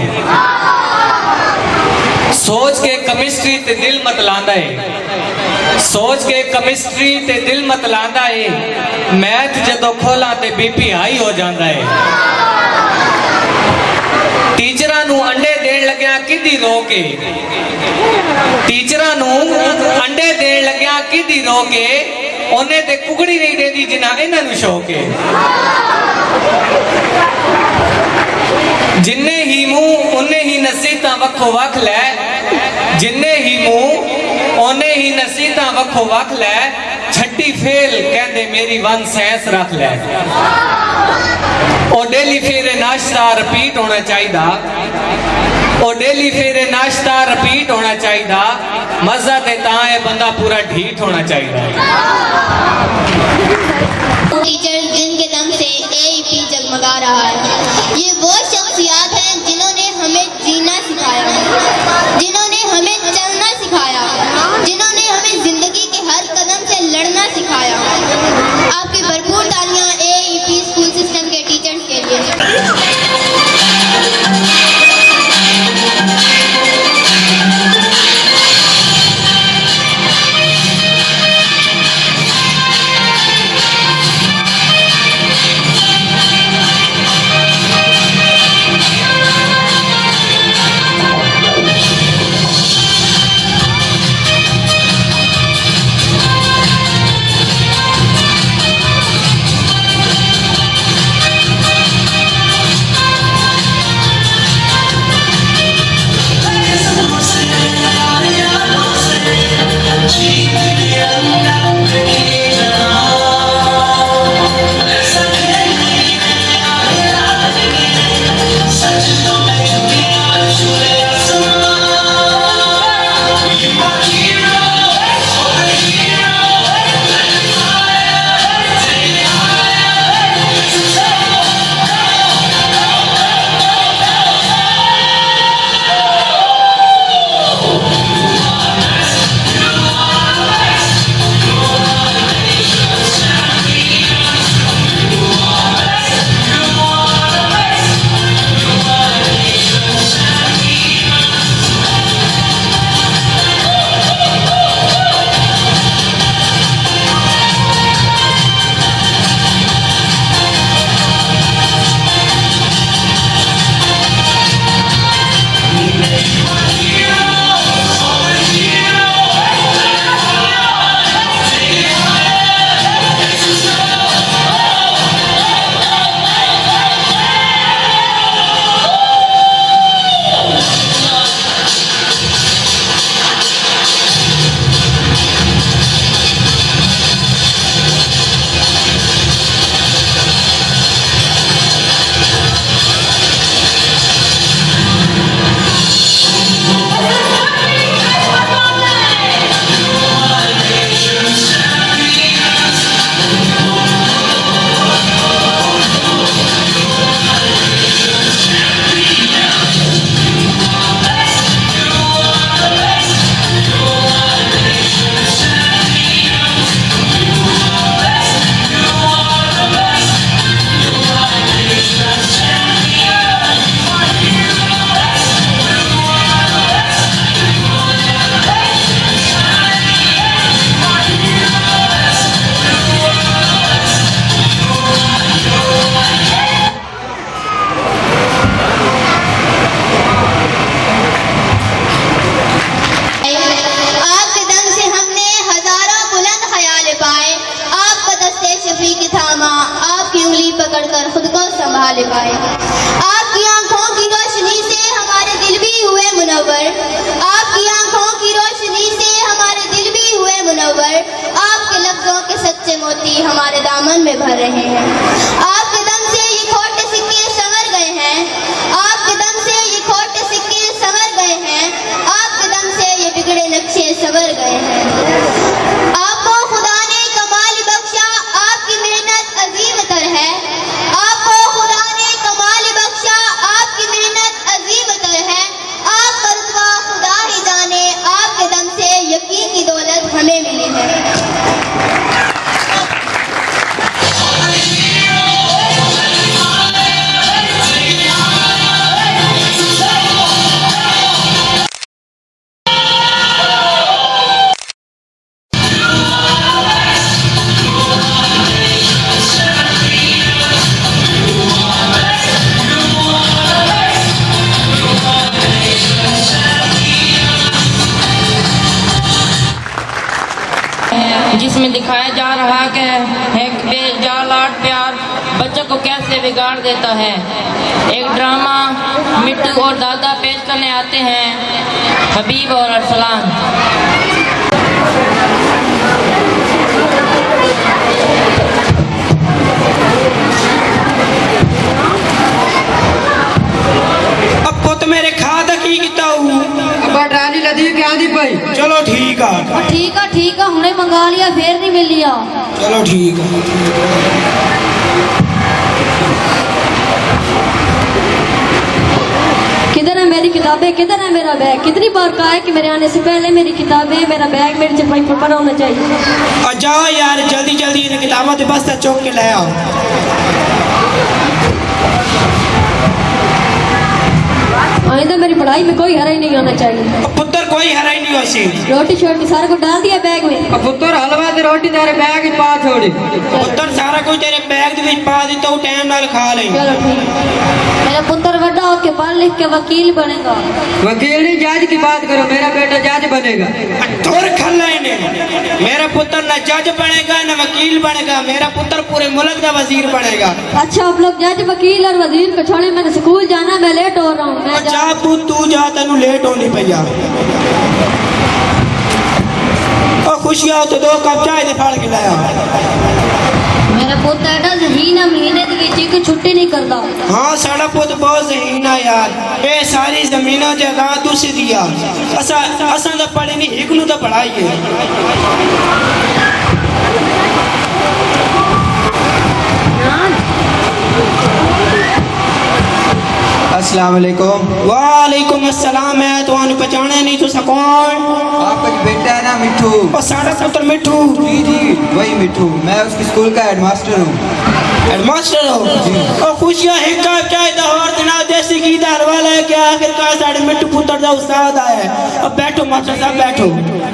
सोच के केमिस्ट्री ते दिल मत लांदा है सोच के केमिस्ट्री ते दिल मत लांदा है मैथ जदों खोला ते बीपी हाई हो जांदा है टीचरां नू अंडे देण लग्या किदी रो के टीचरां नू अंडे देण लग्या किदी रो के ओने ते कुकड़ी नहीं देदी जिन्ना इन्हां नू शौक है जिन्ने ही मुंह उन्ने ही नसीहतां वखो वख लै जिन्ने ही मुंह ओने ही नसीहतां वखो वख लै छट्टी फेल कहंदे मेरी वन सैंस रख लै ओ डेली फेरे नाश्ता रिपीट होना चाहिदा ओ डेली फेरे नाश्ता रिपीट होना चाहिदा मजा ते तां है बंदा पूरा ढीठ होना चाहिदा टीचर जिनके दम से AEP जगमगा रहा है ये वो शख्सियत हैं जिन्होंने हमें जीना सिखाया जिन्होंने हमें चलना सिखाया जिन्होंने हमें जिंदगी के हर कदम से लड़ना सिखाया आपकी भरपूर तालियां AEP स्कूल सिस्टम के टीचर्स के लिए पकड़कर खुद को संभाल पाए। आपकी आंखों की रोशनी से हमारे दिल भी हुए मुनव्वर, आपकी आंखों की रोशनी से हमारे दिल भी हुए मुनव्वर। आपके लफ्जों के सच्चे मोती हमारे दामन में भर रहे हैं। आपके दम से ये खोटे सिक्के संवर गए हैं, आपके दम से ये खोटे सिक्के संवर गए हैं, आपके दम से ये बिगड़े नक्शे संवर गए हैं। आपको खुदा ने कमाल बख्शा, आपकी मेहनत अजीम तर है। में दिखाया जा रहा है कि बेजा लाड प्यार बच्चों को कैसे बिगाड़ देता है। एक ड्रामा मिट्टू और दादा पेश करने आते हैं हबीब और अरसलान। अब पुत मेरे खाद की किता रानी लदी क्या दी भाई। चलो ठीक है ठीक है हमने मंगा लिया फिर नहीं मिल लिया। चलो ठीक है। किधर है मेरी किताबें, किधर है मेरा बैग? कितनी बार कहा है कि मेरे आने से पहले मेरी किताबें, मेरा बैग मेरे चपाई पर पड़ा होना चाहिए। और जाओ यार जल्दी जल्दी इन किताबों के बस्ता चौक के ले आओ। आइंदा मेरी पढ़ाई में कोई हराई नहीं होना चाहिए। पुत्र कोई हराई नहीं होसी। रोटी शोटी सारा को डाल दिया बैग में। पुत्र हलवा ते रोटी तेरे बैग पा छोड़ी। पुत्र सारा कुछ तेरे बैग दे विच पा दिता हूं, टाइम नाल खा ले। चलो ठीक। मेरा पुत्र बड़ा होके पढ़ लिख के वकील बनेगा। वकील नहीं जज की बात करो, मेरा बेटा जज बनेगा। ठोर खल्ला ने मेरा पुत्र ना जज बनेगा ना वकील बनेगा, मेरा पुत्र पूरे मुल्क का वजीर बनेगा। अच्छा आप लोग जज वकील और वजीर को छोड़े, मैंने स्कूल जाना, मैं लेट हो रहा हूँ। जा तू जा, तेनू लेट होनी पैया। ओ खुशी आओ तो 2 कप चाय दे फाड़ के लाया। मेरा पुत्र एडा ज़हीन है, महीने दी विच एक छुट्टी नहीं करता। हाँ साड़ा पुत बहुत ज़हीन है यार। ये सारी जमीना जगह दूसरी दिया असा तो पढ़े नहीं, एक नू तो पढ़ाई है। अस्सलाम वालेकुम। वालेकुम अस्सलाम। मैं तो पहचाने नहीं तो कौन? आपका जो बेटा है ना मिठू। और साड़ा पुत्र मिठू। जी जी वही मिठू, मैं उसके स्कूल का हेडमास्टर हूँ। हेडमास्टर हो? और खुशियां हिक्का चाय दा और जना देसी घी दा हलवा लेके आखिरकार साढ़े मिठू पुत्र दा उस्ताद आया है। अब बैठो मास्टर साहब बैठो।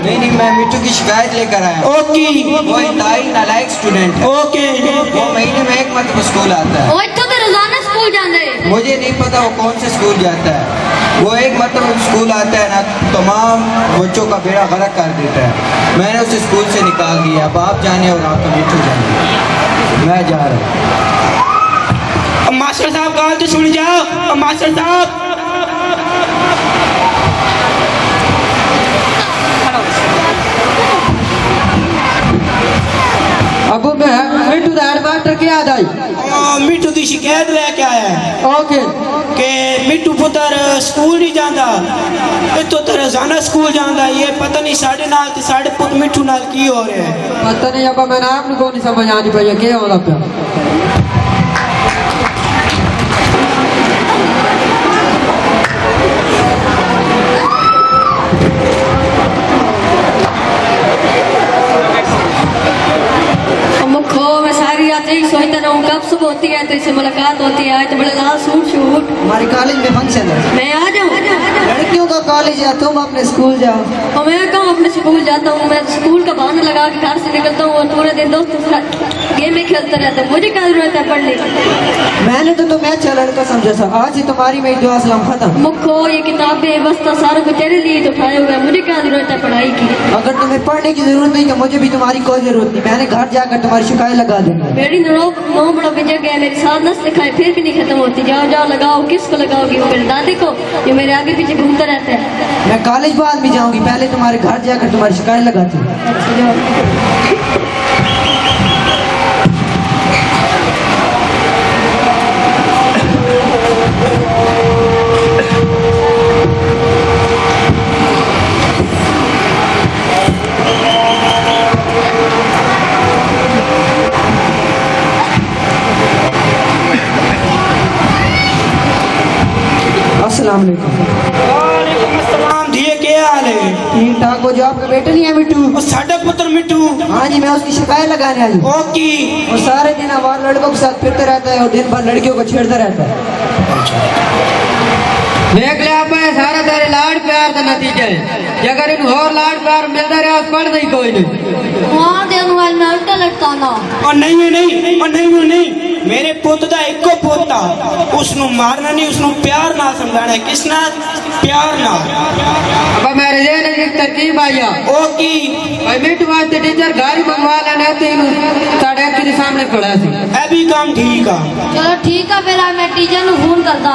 नहीं मैं मिठू की शिकायत लेकर आया। ओके। वो इंतहाई नालायक स्टूडेंट है। ओके। वो महीने में 1 मरतबा स्कूल आता है। ओए तो रोजाना स्कूल जाने। मुझे नहीं पता वो कौन से स्कूल जाता है। वो 1 मरतबा स्कूल आता है ना, तमाम बच्चों का बेड़ा गर्क कर देता है। मैंने उसे स्कूल से निकाल दिया। अब आप जाने और आपका मिठू जाने। मैं जा रहा हूँ। अब मास्टर साहब कहा तो सुन जाओ। अब मास्टर साहब अब मैं मिठू दा हेडमास्टर की याद आई। मिठू की शिकायत लेके आया है। ओके। के मिठू पुत्र स्कूल नहीं जाता, तो रोजाना स्कूल जाता। ये पता नहीं साढ़े नाल ते साढ़े पुत मिठू नाल की हो रहा है। पता नहीं अब मैंने आपने को नहीं समझ आनी पाई क्या होता पिया। यही सोचता रहूँ कब सुबह होती है तो इससे मुलाकात होती है। आज तो बड़ा लाल सूट शूट। हमारे कॉलेज में फंक्शन है। मैं आ जाऊँ? लड़कियों का कॉलेज है, तुम अपने स्कूल जाओ। और मैं कहाँ अपने स्कूल जाता हूँ? मैं स्कूल का बहाना लगा के घर से निकलता हूँ और पूरे दिन दोस्तों के साथ गेम में खेलता रहता हूँ। मुझे क्या जरूरत है पढ़ने की? मैंने तो तुम्हें अच्छा लड़का समझा था, आज ही तुम्हारी मेरी दुआ सलाम खत्म। मुखो ये किताबें बस्ता सारा कुछ तेरे लिए तो उठाया हुआ है, मुझे क्या जरूरत है पढ़ाई की? अगर तुम्हें पढ़ने की जरूरत नहीं तो मुझे भी तुम्हारी कोई जरूरत नहीं। मैंने घर जाकर तुम्हारी शिकायत लगा देंगे। मेरी नौ बड़ा जगह है, मेरी साथ नस दिखाए फिर भी नहीं खत्म होती। जाओ जाओ लगाओ। किसको लगाओगी? वो मेरे दादी को जो मेरे आगे पीछे घूमता रहता है। मैं कॉलेज बाद में जाऊंगी, पहले तुम्हारे घर जाकर तुम्हारी शिकायत लगाती हूँ। अच्छा जाओ। अस्सलाम वालेकुम। वालेकुम अस्सलाम। दिए क्या हाल है? ठीक ठाक हो? जो आपका बेटा नहीं है मिट्टू? और साढ़े पुत्र मिठू। हाँ जी, मैं उसकी शिकायत लगाने आई हूँ। ओके। और सारे दिन आवार लड़कों के साथ फिरते रहता है और दिन भर लड़कियों को छेड़ता रहता है। देख ले आप, सारा तेरे लाड प्यार का नतीजा है। अगर इन और लाड प्यार मिलता रहा पढ़ नहीं कोई नहीं। वहाँ दे मोबाइल में उल्टा लटकाना। और नहीं और नहीं मेरे पुत दा इको पोता उसनु मारना नहीं उसनु प्यार ना समझाना किस ना प्यार ना अब मेरे जेन एक तरकीब आया ओ की भाई मिनट बाद टीचर गाड़ी मंगवा लेने तीन साढ़े के सामने खड़ा सी अभी काम ठीक आ चलो ठीक है फिर मैं टीचर ਨੂੰ फोन करदा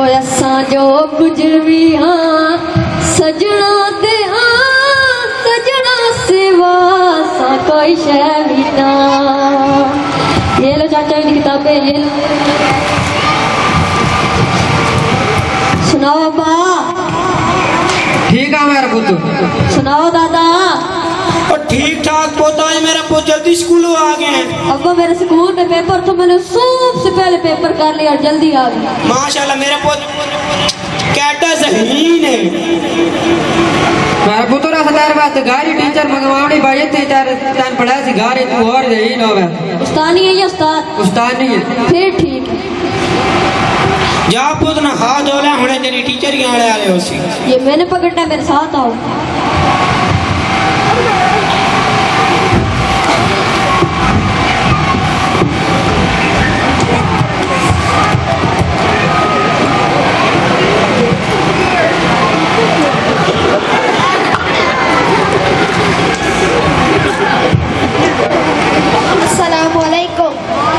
ओए असां जो कुछ भी हाँ सजना दे हाँ सजना सिवा सा कोई शै भी ना ये लो चाचा की किताबें ये लो सुनाओ बा ठीक है मेरा पुत्र सुनाओ दादा और ठीक ठाक पोता है मेरा पोता जल्दी स्कूल आ गए हैं अब्बा मेरे स्कूल में पेपर तो मैंने सबसे पहले पेपर कर लिया और जल्दी आ गई माशाल्लाह मेरा पोता कैटा ज़हीन है मेरा पुत्र असदार बात गाड़ी टीचर मंगवानी भाई टीचर तन पढ़ा सी गाड़ी तू और यही ना होवे उस्ताद नहीं है ये उस्ताद नहीं है फिर ठीक है जा पुत ना हाथ धोला होने तेरी टीचर के आने वाले हो सी ये मैंने पकड़ना है, मेरे साथ आओ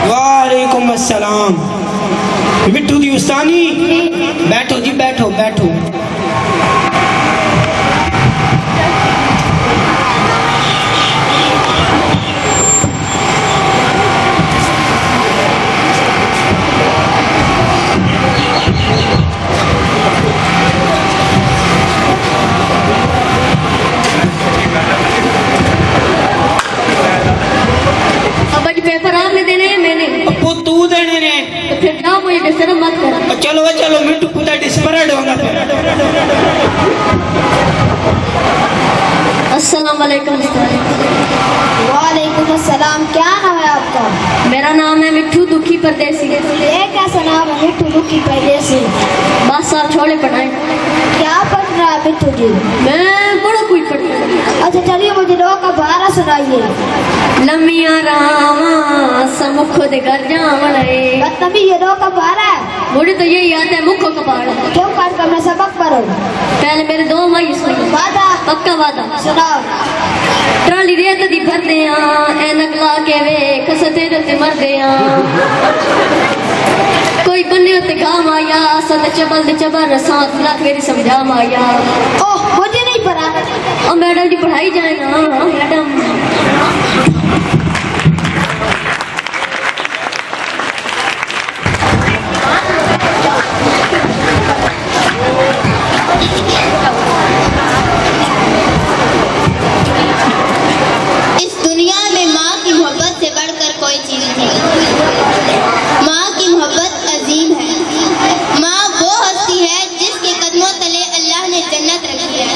वालेकुम अस्सलाम मिट्टू दी उस्तानी बैठो जी बैठो बैठो अब आज पेपर आपने देने हैं मैंने अपो तू देने ने तो फिर जाओ मुझे डिस्टर्ब मत करो चलो मिट्टू पुता डिस्परेट होगा अस्सलाम वालेकुम वालेकुम अस्सलाम। क्या नाम है आपका? मेरा नाम है मिट्टू दुखी परदेसी ये कैसा नाम है मिट्टू दुखी परदेसी? बस आप छोड़े पढ़ाए क्या पढ़ रहा है मिट्टू जी? मैं बड़ा कोई पढ़ता अच्छा चलिए मुझे दो का बारह सुनाइए। लम्मिया रामा समुख दे घर जावण बदतमीज ये दो का बारह है। मुझे तो यही आता है मुख कपाड़ क्यों पढ़ कर मैं सबक पढ़ूं? पहले मेरे दो माई सुनी वादा पक्का वादा सुनाओ। ट्राली रेत दी भरदे ऐनक ला के वेख सते ते मरदे कोई बन्ने ते गाम आया सत चबल दे चबर साथ लाख मेरी समझा माया ओह मुझे नहीं पढ़ा। और मैडम जी पढ़ाई जाए ना मैडम इस दुनिया में माँ की मोहब्बत से बढ़कर कोई चीज नहीं। माँ की मोहब्बत अजीम है। माँ वो हस्ती है जिसके कदमों तले अल्लाह ने जन्नत रखी है।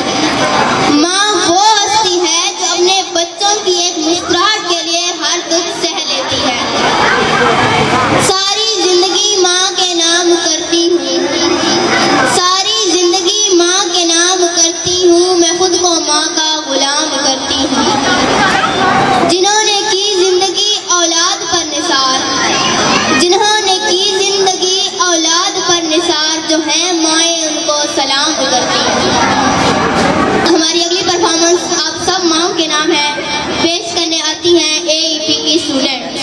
माँ वो हस्ती है जो अपने बच्चों की एक मुस्कुराहट के लिए हर दुख सह लेती है। सारी जिंदगी माँ के नाम करती हूँ, सारी जिंदगी माँ के नाम करती हूँ। मैं खुद को माँ का गुलाम करती हूँ। जिन्होंने की जिंदगी औलाद पर निसार, जिन्होंने की जिंदगी औलाद पर निसार, जो है माएँ उनको सलाम करती हैं। हमारी अगली परफॉर्मेंस आप सब माओ के नाम है पेश करने आती हैं AEP की स्टूडेंट्स।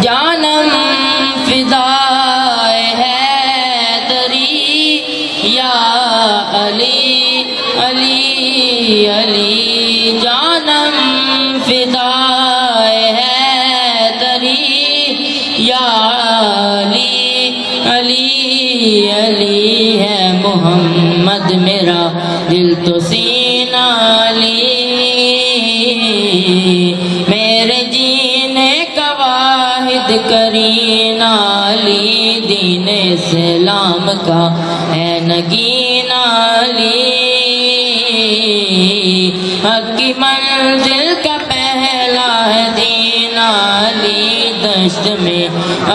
जानम फिदाए हैदरी या अली अली अली जानम फिदाए हैदरी या अली अली अली है मोहम्मद मेरा दिल तो सीना अली मेरे जीने का वाहिद करीना अली दीन इस्लाम का है नगीना अली हक की मंजिल का पहला है दीना अली दश्त में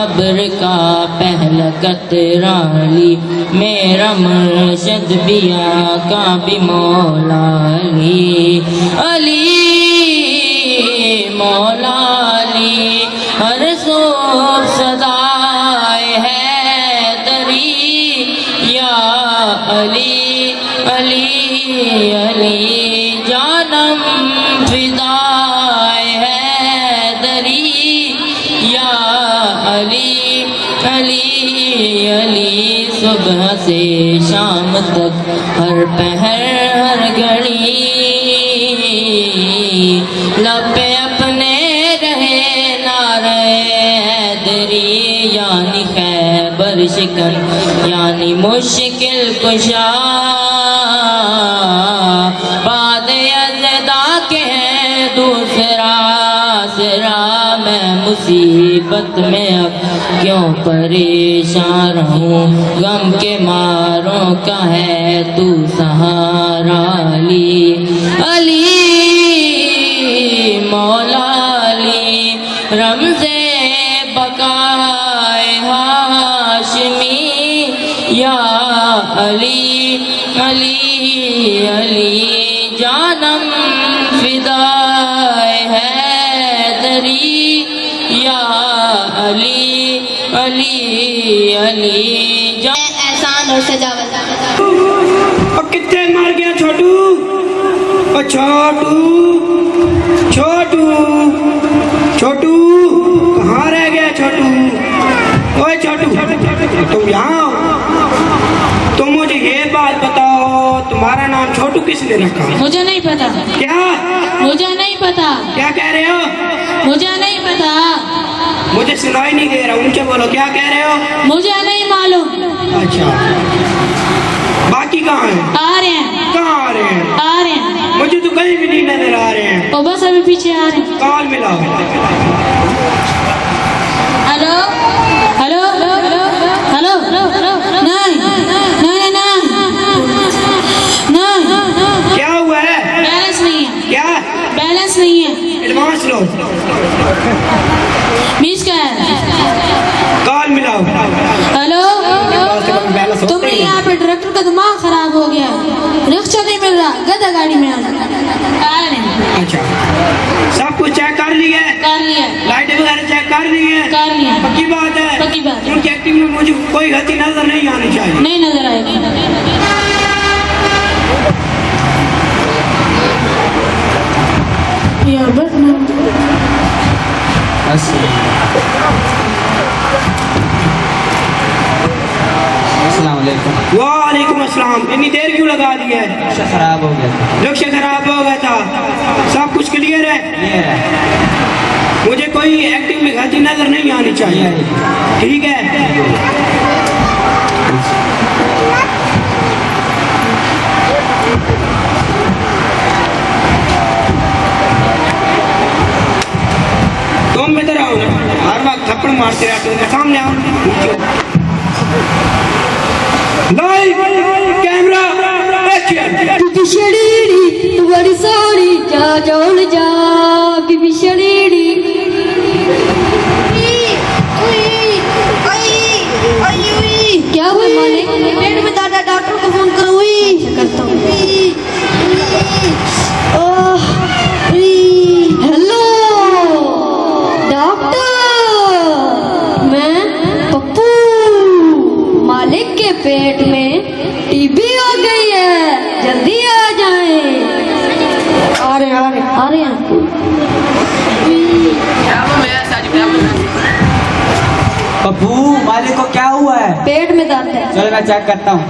अब्र का पहला कतरा अली मेरा मुर्शिद भी आका भी मौला अली अली मौला अली हर सूब सदाए हैदरी या अली अली अली जानम फिदाए हैदरी या अली अली अली सुबह से शाम तक हर पहर हर घड़ी लपे अपने रहे नारे हैदरी यानी खैबर शिकन यानी मुश्किल कुशा बाद अज़दा के हैं दूसरा सिरा मैं मुसीबत में अब क्यों परेशान रहूं गम के मारों का है तू सहारा अली अली मौला अली रमज़े बकाए हाशमी या अली अली अली जानम फिदाए हैदरी या अली अली अली एहसान और सजावट और कितने मर गया छोटू और छोटू छोटू छोटू कहाँ रह गया छोटू ओए छोटू तुम यहाँ हो? तुम मुझे ये बात बताओ तुम्हारा नाम छोटू किसने रखा? मुझे नहीं पता। क्या? मुझे नहीं पता। क्या कह रहे हो? मुझे नहीं पता। मुझे सुनाई नहीं दे रहा, ऊंचे बोलो, क्या कह रहे हो? मुझे नहीं मालूम। अच्छा, बाकी कहाँ हैं? आ रहे हैं। कहाँ आ रहे हैं? आ रहे हैं। मुझे तो कहीं भी नहीं नजर आ रहे हैं। ओ बस अभी पीछे आ रहे हैं। कॉल मिलाओ। हेलो हेलो हेलो हेलो नहीं नहीं नहीं क्या हुआ है? बैलेंस नहीं है। क्या? बैलेंस नहीं है। एडवांस लो। 20 का है। कॉल मिलाओ। हेलो तुमने यहाँ पे डायरेक्टर का दिमाग खराब हो गया, रिक्शा नहीं मिल रहा, गधा गाड़ी में आ रहे हैं। अच्छा, सब कुछ चेक कर लिया? कर लिया। लाइटें वगैरह चेक कर ली है? कर लिया। पक्की बात है? पक्की बात। उनकी एक्टिंग में मुझे कोई गलती नजर नहीं आनी चाहिए। नहीं नजर आएगी। वालेकुम अस्सलाम। इतनी देर क्यों लगा दी है? रिक्शा खराब हो गया था। रिक्शा खराब हो गया था। सब कुछ क्लियर है? मुझे कोई एक्टिंग में गलती नजर नहीं आनी चाहिए, ठीक है? तुम इधर आओ ना, हर वक्त थप्पड़ मारते रहते हो। सामने आओ। Live camera action. बीबी शरीरी तू बड़ी सोहनी जा जान जा बीबी शरीरी। क्या हुआ मालिक? पेट में दादा, डॉक्टर को फोन करो। करता हूँ। हेलो डॉक्टर, मैं पप्पू। मालिक के पेट में टीबी हो गई है, जल्दी आ जाए। आ रहे हैं। पप्पू, मालिक को क्या हुआ है? पेट में दर्द है। चलो मैं चेक करता हूँ।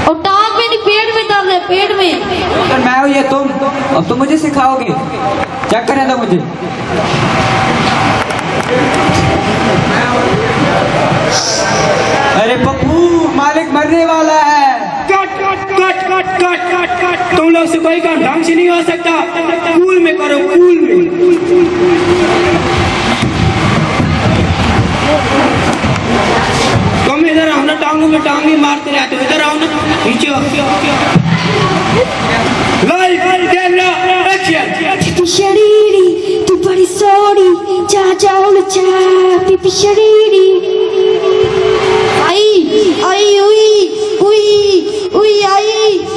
और टांग में नहीं, पेट में दर्द है, पेट में। डॉक्टर मैं हूँ, ये तुम? अब तुम मुझे सिखाओगे? चेक करने दो मुझे। अरे पप्पू, मालिक मरने वाला है। कट। तुम लोग से कोई काम ढंग से नहीं हो सकता। कूल में करो, कूल में। तुम इधर आओ ना, टांगों में टांगे मारते रहते हो। इधर आओ ना, नीचे आओ। Live camera action. बीबी शरीरी तू बड़ी सोहनी जा जान जा बीबी शरीरी। आई आई।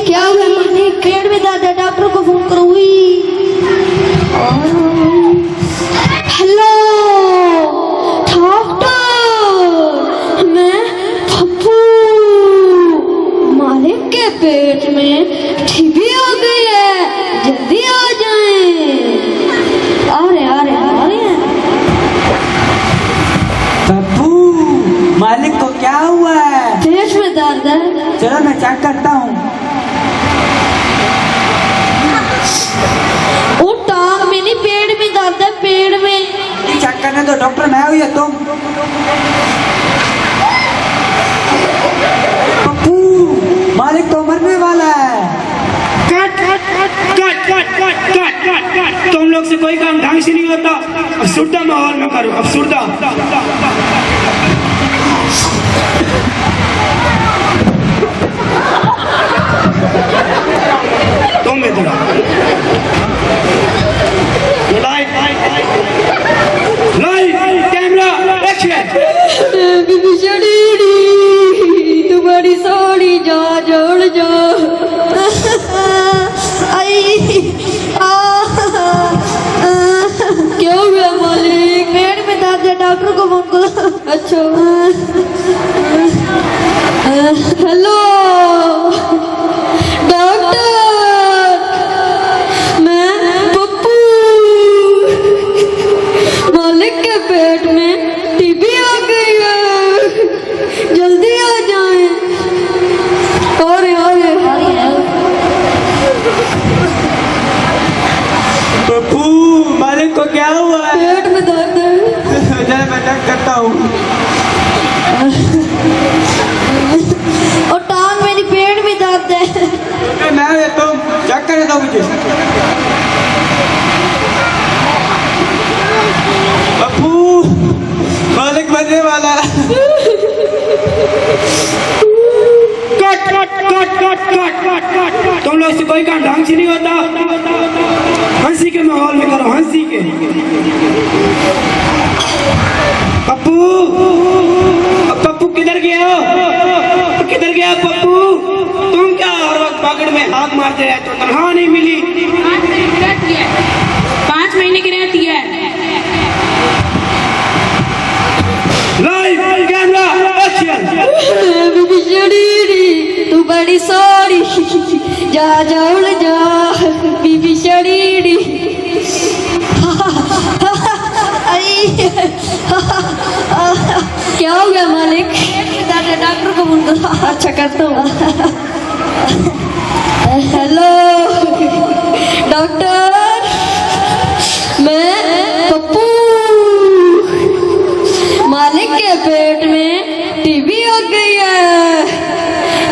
क्या हुआ मालिक? पेट में दर्द है, डॉक्टर को फोन करो। हेलो डॉक्टर, मैं पप्पू। मालिक के पेट में टीबी हो गई है, जल्दी आ जाएं। आ रहे हैं। पप्पू, मालिक को क्या हुआ है? पेट में दर्द है। चलो मैं चेक करता हूँ। वो टांग में नहीं, पेट में दर्द है, पेट में। चेक करने दो डॉक्टर, मैं हूँ, ये तुम? पप्पू, मालिक तो मरने वाला है। कट। तुम लोग से कोई काम ढंग से नहीं होता। अफसुर्दा माहौल में करो, अफसुर्दा। तुम इधर आओ। Live camera action. बीबी शरीरी तू बड़ी सोहनी जा जान जा। क्या हुआ मालिक? पेट में दर्द है, डॉक्टर को फोन करो। अच्छा। हेलो डॉक्टर, मैं पप्पू। मालिक के पेट में टीबी आ गई है, जल्दी आ जाएं। आ रहे। पप्पू, मालिक को क्या हुआ है? पेट में दर्द है। चलो मैं चेक करता हूँ। और टांग मेरी, पेट में दर्द है। मैं हूँ, ये तुम? चेक करने दो मुझे। पप्पू, मालिक मरने वाला है। कट। तुम लोग से कोई काम ढंग से नहीं होता। हंसी के माहौल में करो, हंसी के। पप्पू किधर गया पप्पू? तुम क्या हर वक्त पकड़ में हाथ मारते रहते हो? तनख्वाह नहीं मिली? 5 महीने की रहती है। Live camera action. बीबी शरीरी तू बड़ी सोड़ी जा जाउल जा बीबी शरीरी क्या हो गया मालिक? डॉक्टर को फोन करो। अच्छा करता हूँ। हेलो डॉक्टर, मैं पप्पू, मालिक के पेट में टीबी हो गई है,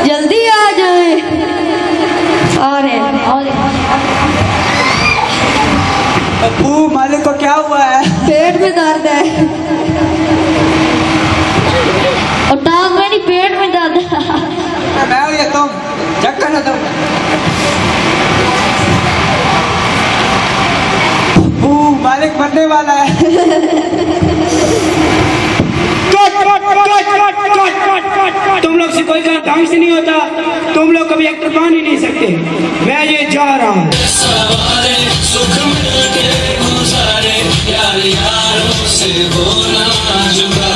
जल्दी आ जाए। आ रहे पप्पू, मालिक को क्या हुआ है? पेट में दर्द है और टांग में नहीं, पेट में दर्द है। मैं ये तुम चक्कर ना तुम। पप्पू, मालिक मरने वाला है। तुम लोग से कोई ढंग से नहीं होता, तुम लोग कभी एक्टर बन ही नहीं सकते। मैं ये जा रहा हूँ। सुख मिलके गुजारे यार यारों से होना जुदा,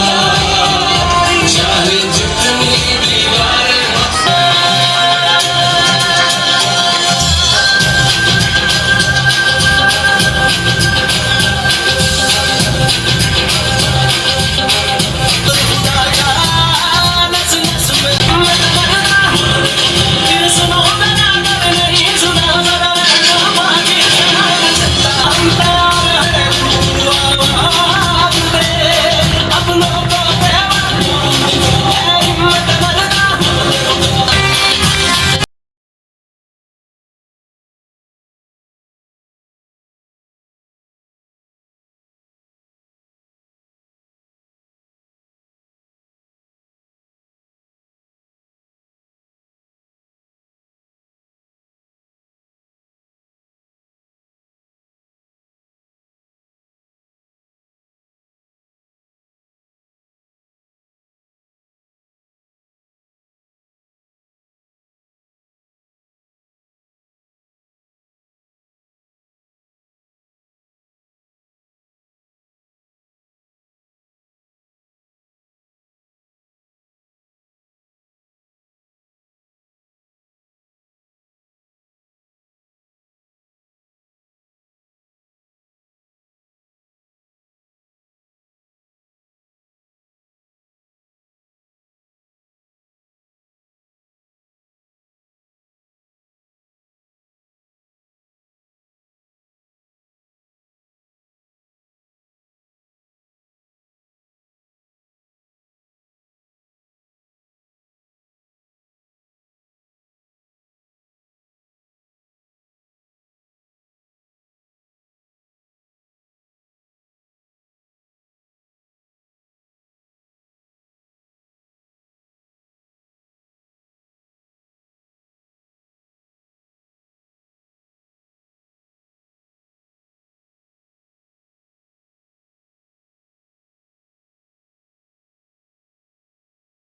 चाहे जितनी दीवारें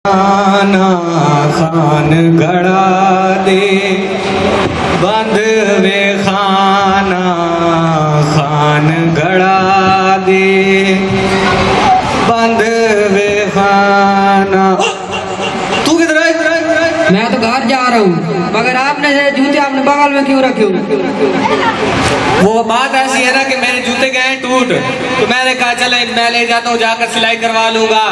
खाना खान गड़ा दे बंद वे खाना खान गड़ा दे बंद वे खाना। तू किधर है? मैं तो घर जा रहा हूँ, मगर आपने ये जूते अपने बगल में क्यों रखे हो? वो बात ऐसी है ना कि मेरे जूते गए हैं टूट, तो मैंने कहा चलो मैं ले जाता हूँ, जाकर सिलाई करवा लूंगा।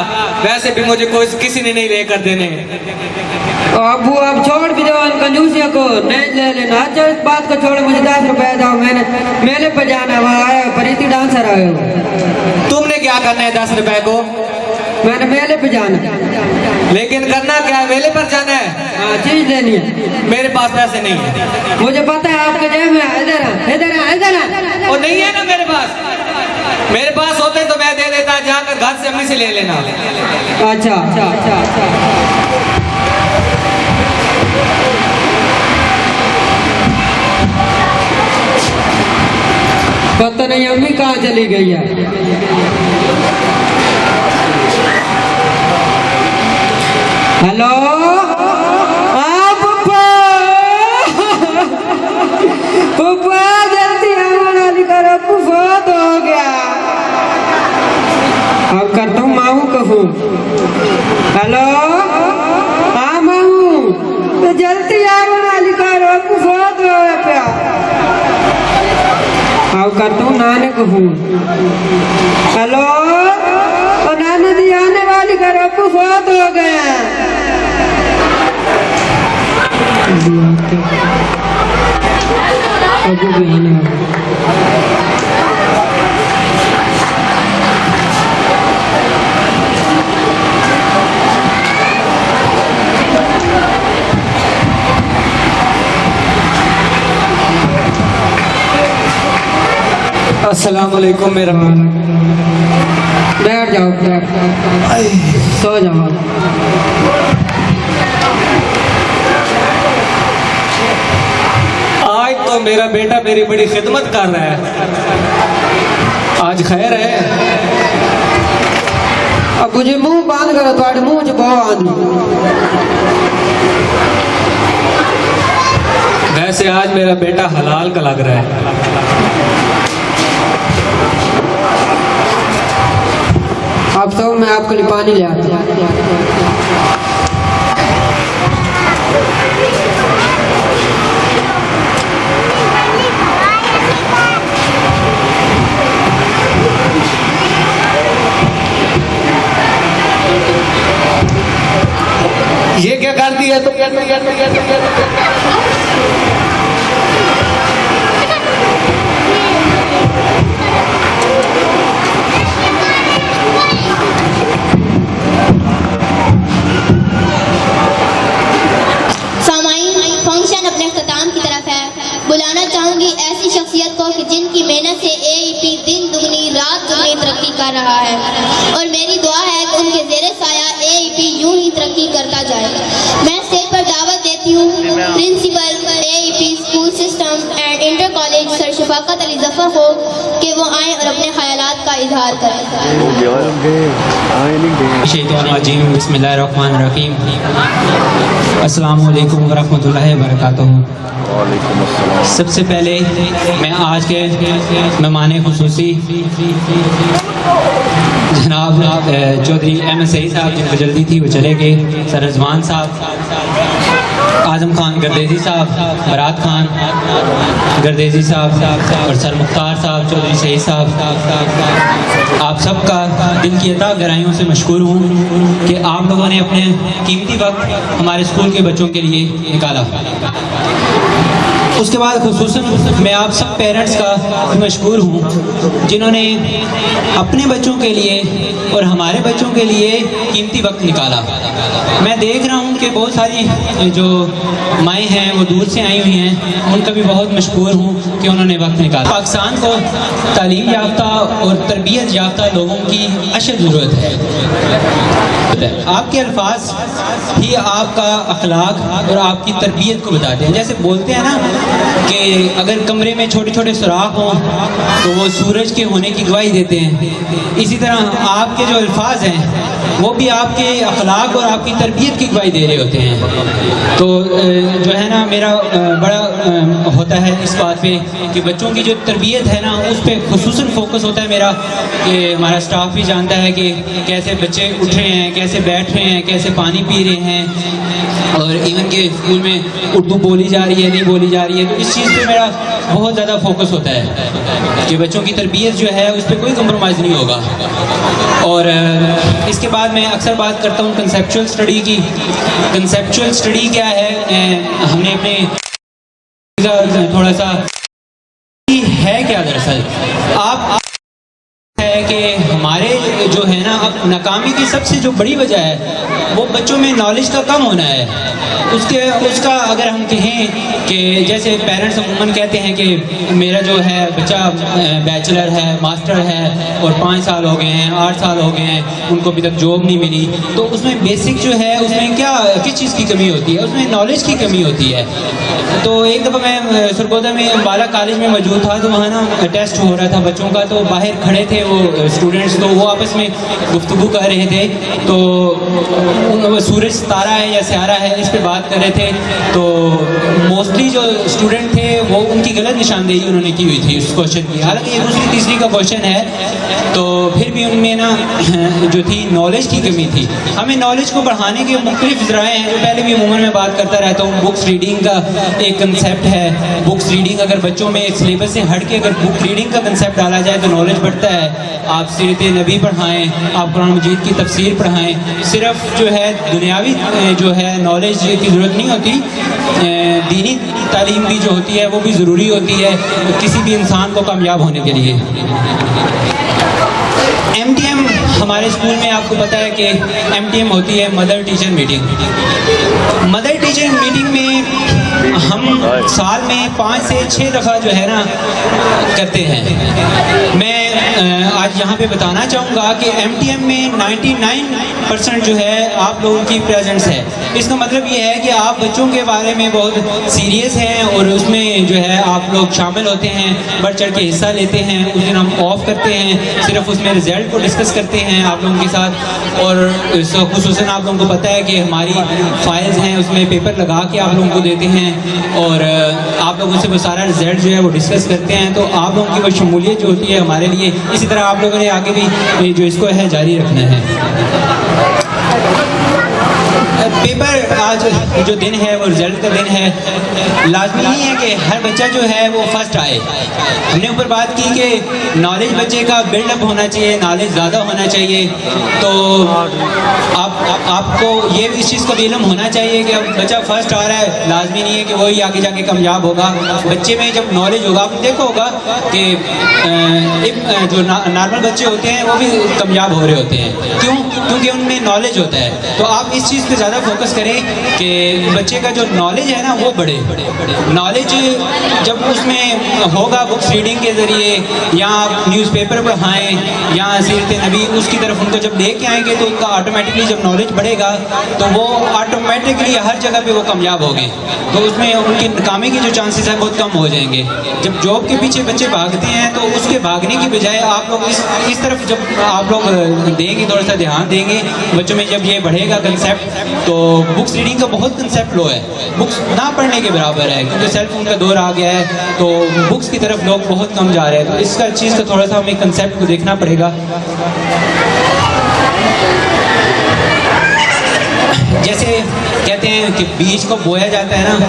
वैसे भी मुझे कोई किसी ने नहीं लेकर देने। अबू अब छोड़ भी दो इन कंजूसियों को, नहीं ले लेना। अच्छा इस बात को छोड़ो, मुझे 10 रुपए दो, मैंने मेले पर जाना, वहाँ आया प्रीति डांसर आए हो। तुमने क्या करना है 10 रुपए को? मैंने मेले पे जाना। लेकिन करना क्या है? मेले पर जाना है? हाँ, चीज लेनी है। मेरे पास पैसे नहीं है। मुझे पता है आपके जेब में। इधर आ, इधर आ, इधर आ। वो नहीं है ना मेरे पास। मेरे पास होते तो मैं दे देता, जाकर घर से अम्मी से ले लेना। अच्छा अच्छा अच्छा अच्छा। पता नहीं अम्मी कहाँ चली गई है। हेलो, हाँ पप्पा, पप्पा जल्दी हमारा करो, बहुत हो गया। अब करता हूँ माऊ को फोन। हेलो, हाँ माऊ, जल्दी आओ ना लिखा रोकू बहुत हो प्या आओ कर तू नाने को फोन हेलो और नाना दी आने वाली का रोकू बहुत हो गया अबू भी आने वाला अस्सलाम वालेकुम मेरा बैठ जाओ सो जाओ आज तो मेरा बेटा मेरी बड़ी खिदमत कर रहा है आज खैर है अब मुझे मुंह बंद करो थोड़े मुंह च बहुत आंदी वैसे आज मेरा बेटा हलाल का लग रहा है अब तो मैं आपके लिए पानी ले आता हूँ ये क्या कर दिया तो फंक्शन अपने अख्ताम की तरफ है। बुलाना चाहूंगी ऐसी शख्सियत को कि जिनकी मेहनत से AEP दिन दुगनी रात दुगनी तरक्की कर रहा है और मेरी दुआ है कि उनके ज़ेरे साया AEP यूं ही तरक्की करता जाए। मैं स्टेज पर दावत देती हूँ principal AEP school system and inter college sir Shafaqat Ali Zafar को कि वो आए और अपने ख्यालात का इजहार करें। बिस्मिल्लाहिर्रहमानिर्रहीम अस्सलामु अलैकुम वरहमतुल्लाहि वबरकातुहू। सबसे पहले मैं आज के मेहमान खुसूसी जनाब चौधरी अहमद सईद साहब जिनको जल्दी थी वो चले गए, सर रजवान साहब, आजम खान गर्देजी साहब, बरात खान गर्देजी साहब और सर मुख्तार साहब, चौधरी सईद साहब, आप सबका दिल की अता गहराइयों से मशकूर हूँ कि आप लोगों ने अपने कीमती वक्त हमारे स्कूल के बच्चों के लिए निकाला। उसके बाद खुसूसन मैं आप सब पेरेंट्स का मशकूर हूँ जिन्होंने अपने बच्चों के लिए और हमारे बच्चों के लिए कीमती वक्त निकाला। मैं देख रहा हूँ कि बहुत सारी जो माएँ हैं वो दूर से आई हुई हैं, उनका भी बहुत मशकूर हूँ कि उन्होंने वक्त निकाला। पाकिस्तान को तालीम याफ्ता और तरबियत याफ्ता लोगों की अशद ज़रूरत है। आपके अल्फाज ही आपका अखलाक और आपकी तरबियत को बताते हैं। जैसे बोलते हैं ना कि अगर कमरे में छोटे छोटे सुराख हों तो वो सूरज के होने की गवाही देते हैं, इसी तरह आपके जो अल्फाज हैं वो भी आपके अखलाक और आपकी तरबियत की गवाही दे रहे होते हैं। तो जो है ना मेरा बड़ा होता है इस बात पे कि बच्चों की जो तरबियत है ना उस पर खुसूसन फोकस होता है मेरा, कि हमारा स्टाफ भी जानता है कि कैसे बच्चे उठ रहे हैं, कैसे बैठ रहे हैं, कैसे पानी पी रहे हैं, और इवन के स्कूल में उर्दू बोली जा रही है नहीं बोली जा रही है। तो इस चीज़ पे मेरा बहुत ज़्यादा फोकस होता है कि बच्चों की तरबियत जो है उस पर कोई कंप्रोमाइज़ नहीं होगा। और इसके बाद मैं अक्सर बात करता हूँ कंसेप्चुअल स्टडी की। कंसेप्चुअल स्टडी क्या है, हमने अपने थोड़ा सा है क्या दरअसल आप है कि हमारे जो है ना अब नाकामी की सबसे जो बड़ी वजह है वो बच्चों में नॉलेज का कम होना है। उसका अगर हम कहें कि जैसे पेरेंट्स अमूमन कहते हैं कि मेरा जो है बच्चा बैचलर है, मास्टर है और 5 साल हो गए हैं, 8 साल हो गए हैं, उनको अभी तक जॉब नहीं मिली, तो उसमें बेसिक जो है उसमें किस चीज़ की कमी होती है, उसमें नॉलेज की कमी होती है। तो एक दफ़ा मैं सरगोदा में अम्बाला कॉलेज में मौजूद था, तो वहाँ ना टेस्ट हो रहा था बच्चों का, तो बाहर खड़े थे वो स्टूडेंट्स, तो वो आपस में गुफ्तगू कर रहे थे, तो सूरज तारा है या सियारा है इस पे बात कर रहे थे। तो मोस्टली जो स्टूडेंट थे वो उनकी गलत निशानदेही उन्होंने की हुई थी उस क्वेश्चन की, हालांकि ये दूसरी तीसरी का क्वेश्चन है। तो फिर भी उनमें ना जो थी नॉलेज की कमी थी। हमें नॉलेज को बढ़ाने के मुख्तलिफ ज़राए हैं, जो पहले भी उमूमन में बात करता रहता हूँ। बुक्स रीडिंग का एक कंसेप्ट है। बुक्स रीडिंग अगर बच्चों में सिलेबस से हट के अगर बुक रीडिंग का कंसेप्ट डाला जाए तो नॉलेज बढ़ता है। आप सीरत नबी पढ़ाएँ, आप कुरान मजीद की तफसीर पढ़ाएँ। सिर्फ जो है दुनियावी जो है नॉलेज की ज़रूरत नहीं होती, दीनी तालीम भी जो होती है वो भी ज़रूरी होती है किसी भी इंसान को कामयाब होने के लिए। MTM हमारे स्कूल में आपको पता है कि MTM होती है mother teacher meeting. Mother teacher meeting में हम साल में 5 से 6 दफ़ा जो है ना करते हैं। मैं आज यहाँ पे बताना चाहूँगा कि MTM में 99% जो है आप लोगों की प्रेजेंस है। इसका मतलब ये है कि आप बच्चों के बारे में बहुत सीरियस हैं और उसमें जो है आप लोग शामिल होते हैं, बढ़ चढ़ के हिस्सा लेते हैं। उस दिन हम ऑफ करते हैं, सिर्फ उसमें रिजल्ट को डिस्कस करते हैं आप लोगों के साथ। और खुसूसन आप लोगों को पता है कि हमारी फाइल्स हैं, उसमें पेपर लगा के आप लोगों को देते हैं और आप लोगों से वो सारा रिजल्ट जो है वो डिस्कस करते हैं। तो आप लोगों की वो शमूलियत जो होती है हमारे लिए, इसी तरह आप लोगों ने आगे भी जो इसको है जारी रखना है। पेपर आज जो दिन है वो रिजल्ट का दिन है। लाजमी नहीं है कि हर बच्चा जो है वो फर्स्ट आए। हमने ऊपर बात की कि नॉलेज बच्चे का बिल्डअप होना चाहिए, नॉलेज ज़्यादा होना चाहिए। तो आपको ये इस चीज़ का भी इल्म होना चाहिए कि अब बच्चा फर्स्ट आ रहा है, लाजमी नहीं है कि वही आगे जाके कामयाब होगा। बच्चे में जब नॉलेज होगा, आपने देखा होगा कि जो नॉर्मल बच्चे होते हैं वो भी कामयाब हो रहे होते हैं। क्यों? क्योंकि उनमें नॉलेज होता है। तो आप इस चीज़ पे ज़्यादा फोकस करें कि बच्चे का जो नॉलेज है ना वो बढ़े। नॉलेज जब उसमें होगा बुक्स रीडिंग के ज़रिए, या आप न्यूज़पेपर पढ़ाएँ या सीरत नबी, उसकी तरफ उनको जब लेके आएंगे तो उनका ऑटोमेटिकली जब नॉलेज बढ़ेगा तो वो ऑटोमेटिकली हर जगह पे वो कामयाब होंगे। तो उसमें उनकी नाकामी के जो चांसेस हैं बहुत कम हो जाएंगे। जब जॉब के पीछे बच्चे भागते हैं तो उसके भागने की बजाय आप लोग इस तरफ जब आप लोग देंगे, थोड़ा सा ध्यान देंगे बच्चों में, जब ये बढ़ेगा कंसेप्ट, तो बुक्स रीडिंग का बहुत कंसेप्ट लो है। बुक्स ना पढ़ने के बराबर है, क्योंकि सेल फोन का दौर आ गया है तो बुक्स की तरफ लोग बहुत कम जा रहे हैं। तो इसका चीज़ का थोड़ा सा हमें कंसेप्ट को देखना पड़ेगा। जैसे कहते हैं कि बीज को बोया जाता है ना,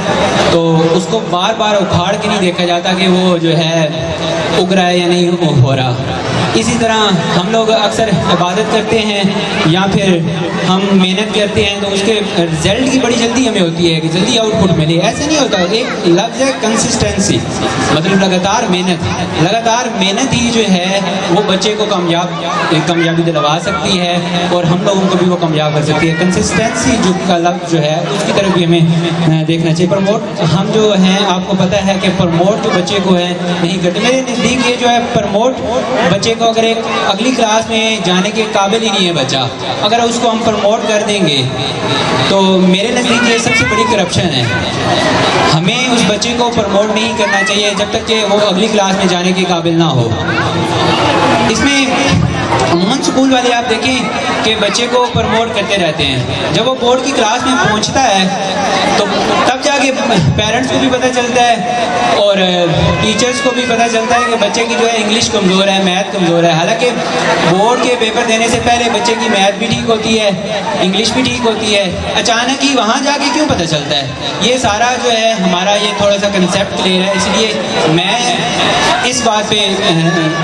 तो उसको बार बार उखाड़ के नहीं देखा जाता कि वो जो है उग रहा है या नहीं हो रहा। इसी तरह हम लोग अक्सर इबादत करते हैं या फिर हम मेहनत करते हैं तो उसके रिजल्ट की बड़ी जल्दी हमें होती है कि जल्दी आउटपुट मिले। ऐसे नहीं होता। एक लफ्ज़ है कंसिस्टेंसी, मतलब लगातार मेहनत ही जो है वो बच्चे को कामयाबी दिलवा सकती है और हम लोगों को भी वो कामयाब कर सकती है। कंसिस्टेंसी जो का लफ्ज़ जो है उसकी तरफ भी हमें देखना चाहिए। प्रमोट हम जो हैं, आपको पता है कि प्रमोट जो बच्चे को है नहीं करते। मेरे नज़दीक ये जो है प्रमोट बच्चे को, अगर एक अगली क्लास में जाने के काबिल ही नहीं है बच्चा, अगर उसको हम प्रमोट कर देंगे तो मेरे नज़दीक ये सबसे बड़ी करप्शन है। हमें उस बच्चे को प्रमोट नहीं करना चाहिए जब तक कि वो अगली क्लास में जाने के काबिल ना हो। इसमें अमूमन स्कूल वाले आप देखें कि बच्चे को प्रमोट करते रहते हैं। जब वो बोर्ड की क्लास में पहुंचता है तो तब जाके पेरेंट्स को भी पता चलता है और टीचर्स को भी पता चलता है कि बच्चे की जो है इंग्लिश कमज़ोर है, मैथ कमज़ोर है। हालांकि बोर्ड के पेपर देने से पहले बच्चे की मैथ भी ठीक होती है, इंग्लिश भी ठीक होती है। अचानक ही वहाँ जाके क्यों पता चलता है? ये सारा जो है हमारा ये थोड़ा सा कंसेप्ट क्लियर है। इसलिए मैं इस बात पे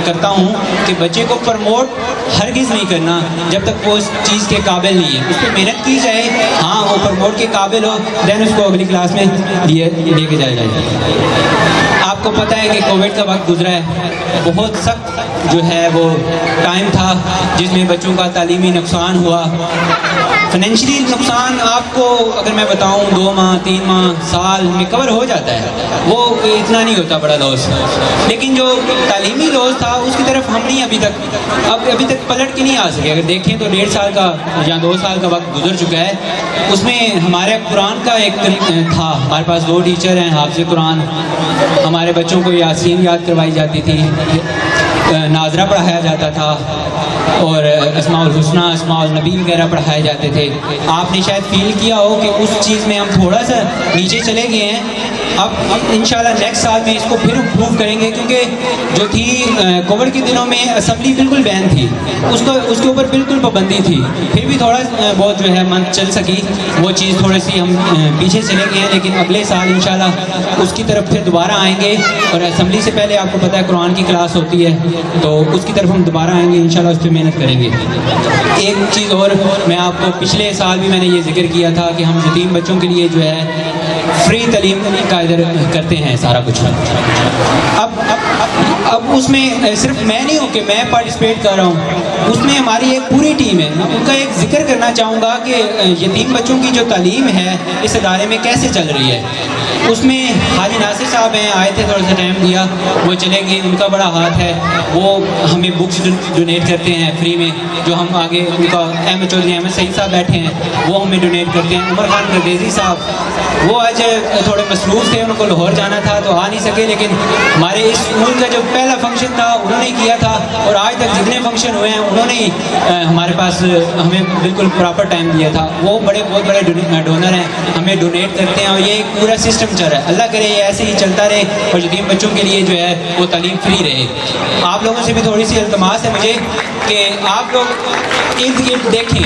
करता हूँ कि बच्चे को प्रमोट हरगिज़ नहीं करना जब तक वो उस चीज़ के काबिल नहीं है। उस पर मेहनत की जाए, हाँ वो प्रमोट के काबिल हो, देन उसको अगली क्लास में लेके जाया जाए। आपको पता है कि कोविड का वक्त गुजरा है, बहुत सख्त जो है वो टाइम था जिसमें बच्चों का तालीमी नुकसान हुआ। फाइनेंशियली नुकसान आपको अगर मैं बताऊं 2 माह 3 माह साल में कवर हो जाता है, वो इतना नहीं होता बड़ा लॉस। लेकिन जो तालीमी लॉस था उसकी तरफ हम नहीं अभी तक पलट के नहीं आ सके। अगर देखें तो 1.5 साल का या 2 साल का वक्त गुजर चुका है। उसमें हमारे कुरान का एक था, हमारे पास 2 टीचर हैं हाफ़िज़ कुरान। हमारे बच्चों को यासीन याद करवाई जाती थी, नाजरा पढ़ाया जाता था और अस्माउल हुस्ना, अस्माउल नबी वगैरह पढ़ाए जाते थे। आपने शायद फील किया हो कि उस चीज़ में हम थोड़ा सा नीचे चले गए हैं। अब इंशाल्लाह नेक्स्ट साल में इसको फिर इम्प्रूव करेंगे, क्योंकि जो थी कोविड के दिनों में असम्बली बिल्कुल बैन थी, उसके ऊपर बिल्कुल पाबंदी थी। फिर भी थोड़ा बहुत जो है मंथ चल सकी, वो चीज़ थोड़ी सी हम पीछे चले गए हैं, लेकिन अगले साल इंशाल्लाह उसकी तरफ फिर दोबारा आएंगे। और असम्बली से पहले आपको पता है कुरान की क्लास होती है, तो उसकी तरफ हम दोबारा आएंगे इंशाल्लाह, उस पर मेहनत करेंगे। एक चीज़ और मैं आपको, पिछले साल भी मैंने ये जिक्र किया था कि हम यतीम बच्चों के लिए जो है फ्री तालीम का इधर करते हैं सारा कुछ। अब उसमें सिर्फ मैं नहीं हूँ कि मैं पार्टिसिपेट कर रहा हूँ, उसमें हमारी एक पूरी टीम है। मैं उनका एक जिक्र करना चाहूँगा कि यतीम बच्चों की जो तालीम है इस अदारे में कैसे चल रही है। उसमें हाजी नासिर साहब हैं, आए थे, थोड़ा सा टाइम दिया, वो चले गए, उनका बड़ा हाथ है, वो हमें बुक्स डोनेट करते हैं फ्री में, जो हम आगे उनका अहमद चौधरी अहमद सईद साहब बैठे हैं वो हमें डोनेट करते हैं। उमर खान परदेजी साहब वो आज थोड़े मसरूफ़ थे, उनको लाहौर जाना था तो आ नहीं सके, लेकिन हमारे इस स्कूल का जो पहला फंक्शन था उन्होंने किया था, और आज तक जितने फंक्शन हुए हैं उन्होंने ही हमारे पास हमें बिल्कुल प्रॉपर टाइम दिया था। वो बहुत बड़े डोनर हैं, हमें डोनेट करते हैं, और ये एक पूरा सिस्टम चल रहा है। अल्लाह करे ये ऐसे ही चलता रहे और यतीम बच्चों के लिए जो है वो तालीम फ्री रहे। आप लोगों से भी थोड़ी सी इल्तमास है मुझे कि आप लोग इर्द गिर्द देखें,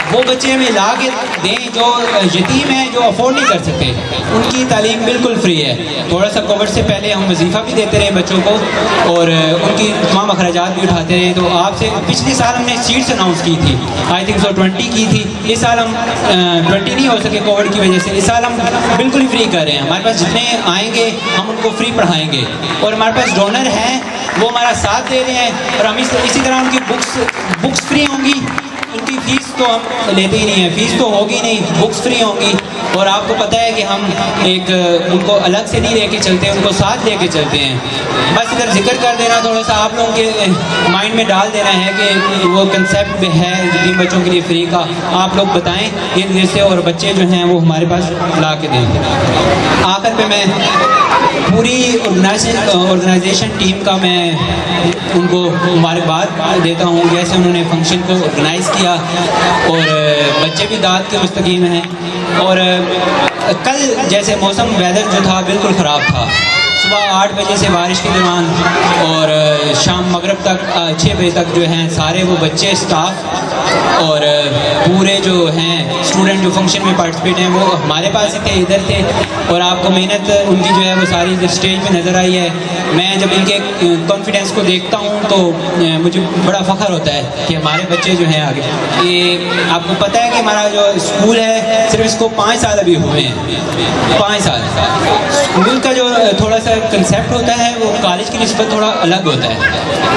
वो बच्चे हमें ला के दें जो यतीम हैं, जो अफोर्ड नहीं कर सकते, उनकी तालीम बिल्कुल फ्री है। थोड़ा सा कोविड से पहले हम वजीफ़ा भी देते रहे बच्चों को, और उनकी तमाम अखराजात भी उठाते रहे। तो आपसे पिछले साल हमने सीट्स अनाउंस की थी, आई थिंक 20 की थी। इस साल हम 20 नहीं हो सके कोविड की वजह से, इस साल हम बिल्कुल ही फ्री कर रहे हैं। हमारे पास जितने आएंगे हम उनको फ्री पढ़ाएंगे, और हमारे पास डोनर हैं वो हमारा साथ दे रहे हैं, और हम इसी तरह उनकी बुक्स फ्री होंगी। उनकी फ़ीस तो हम लेते ही नहीं हैं, फ़ीस तो होगी नहीं, बुक्स फ्री होंगी। और आपको पता है कि हम एक उनको अलग से नहीं लेके चलते, उनको साथ लेके चलते हैं। बस इधर जिक्र कर देना, थोड़ा सा आप लोगों के माइंड में डाल देना है कि वो कंसेप्ट है यतीम बच्चों के लिए फ्री का, आप लोग बताएं इर्द से, और बच्चे जो हैं वो हमारे पास ला के दें। आखिर पे मैं पूरी ऑर्गेनाइजेशन टीम का मैं उनको मुबारकबाद देता हूँ, जैसे उन्होंने फंक्शन को ऑर्गेनाइज़ किया, और बच्चे भी दाद के मुस्तकीम हैं। और कल जैसे मौसम वेदर जो था बिल्कुल ख़राब था, सुबह 8 बजे से बारिश के दौरान और शाम मगरिब तक 6 बजे तक जो हैं सारे वो बच्चे, स्टाफ और पूरे जो हैं स्टूडेंट जो फंक्शन में पार्टिसिपेट हैं वो हमारे पास ही थे, इधर थे। और आपको मेहनत उनकी जो है वो सारी इधर स्टेज पे नज़र आई है। मैं जब इनके कॉन्फिडेंस को देखता हूँ तो मुझे बड़ा फ़ख्र होता है कि हमारे बच्चे जो हैं आगे। ये आपको पता है कि हमारा जो स्कूल है सिर्फ इसको 5 साल अभी हुए हैं, 5 साल। स्कूल का जो थोड़ा सा कंसेप्ट होता है वो कॉलेज की निस्बत थोड़ा अलग होता है।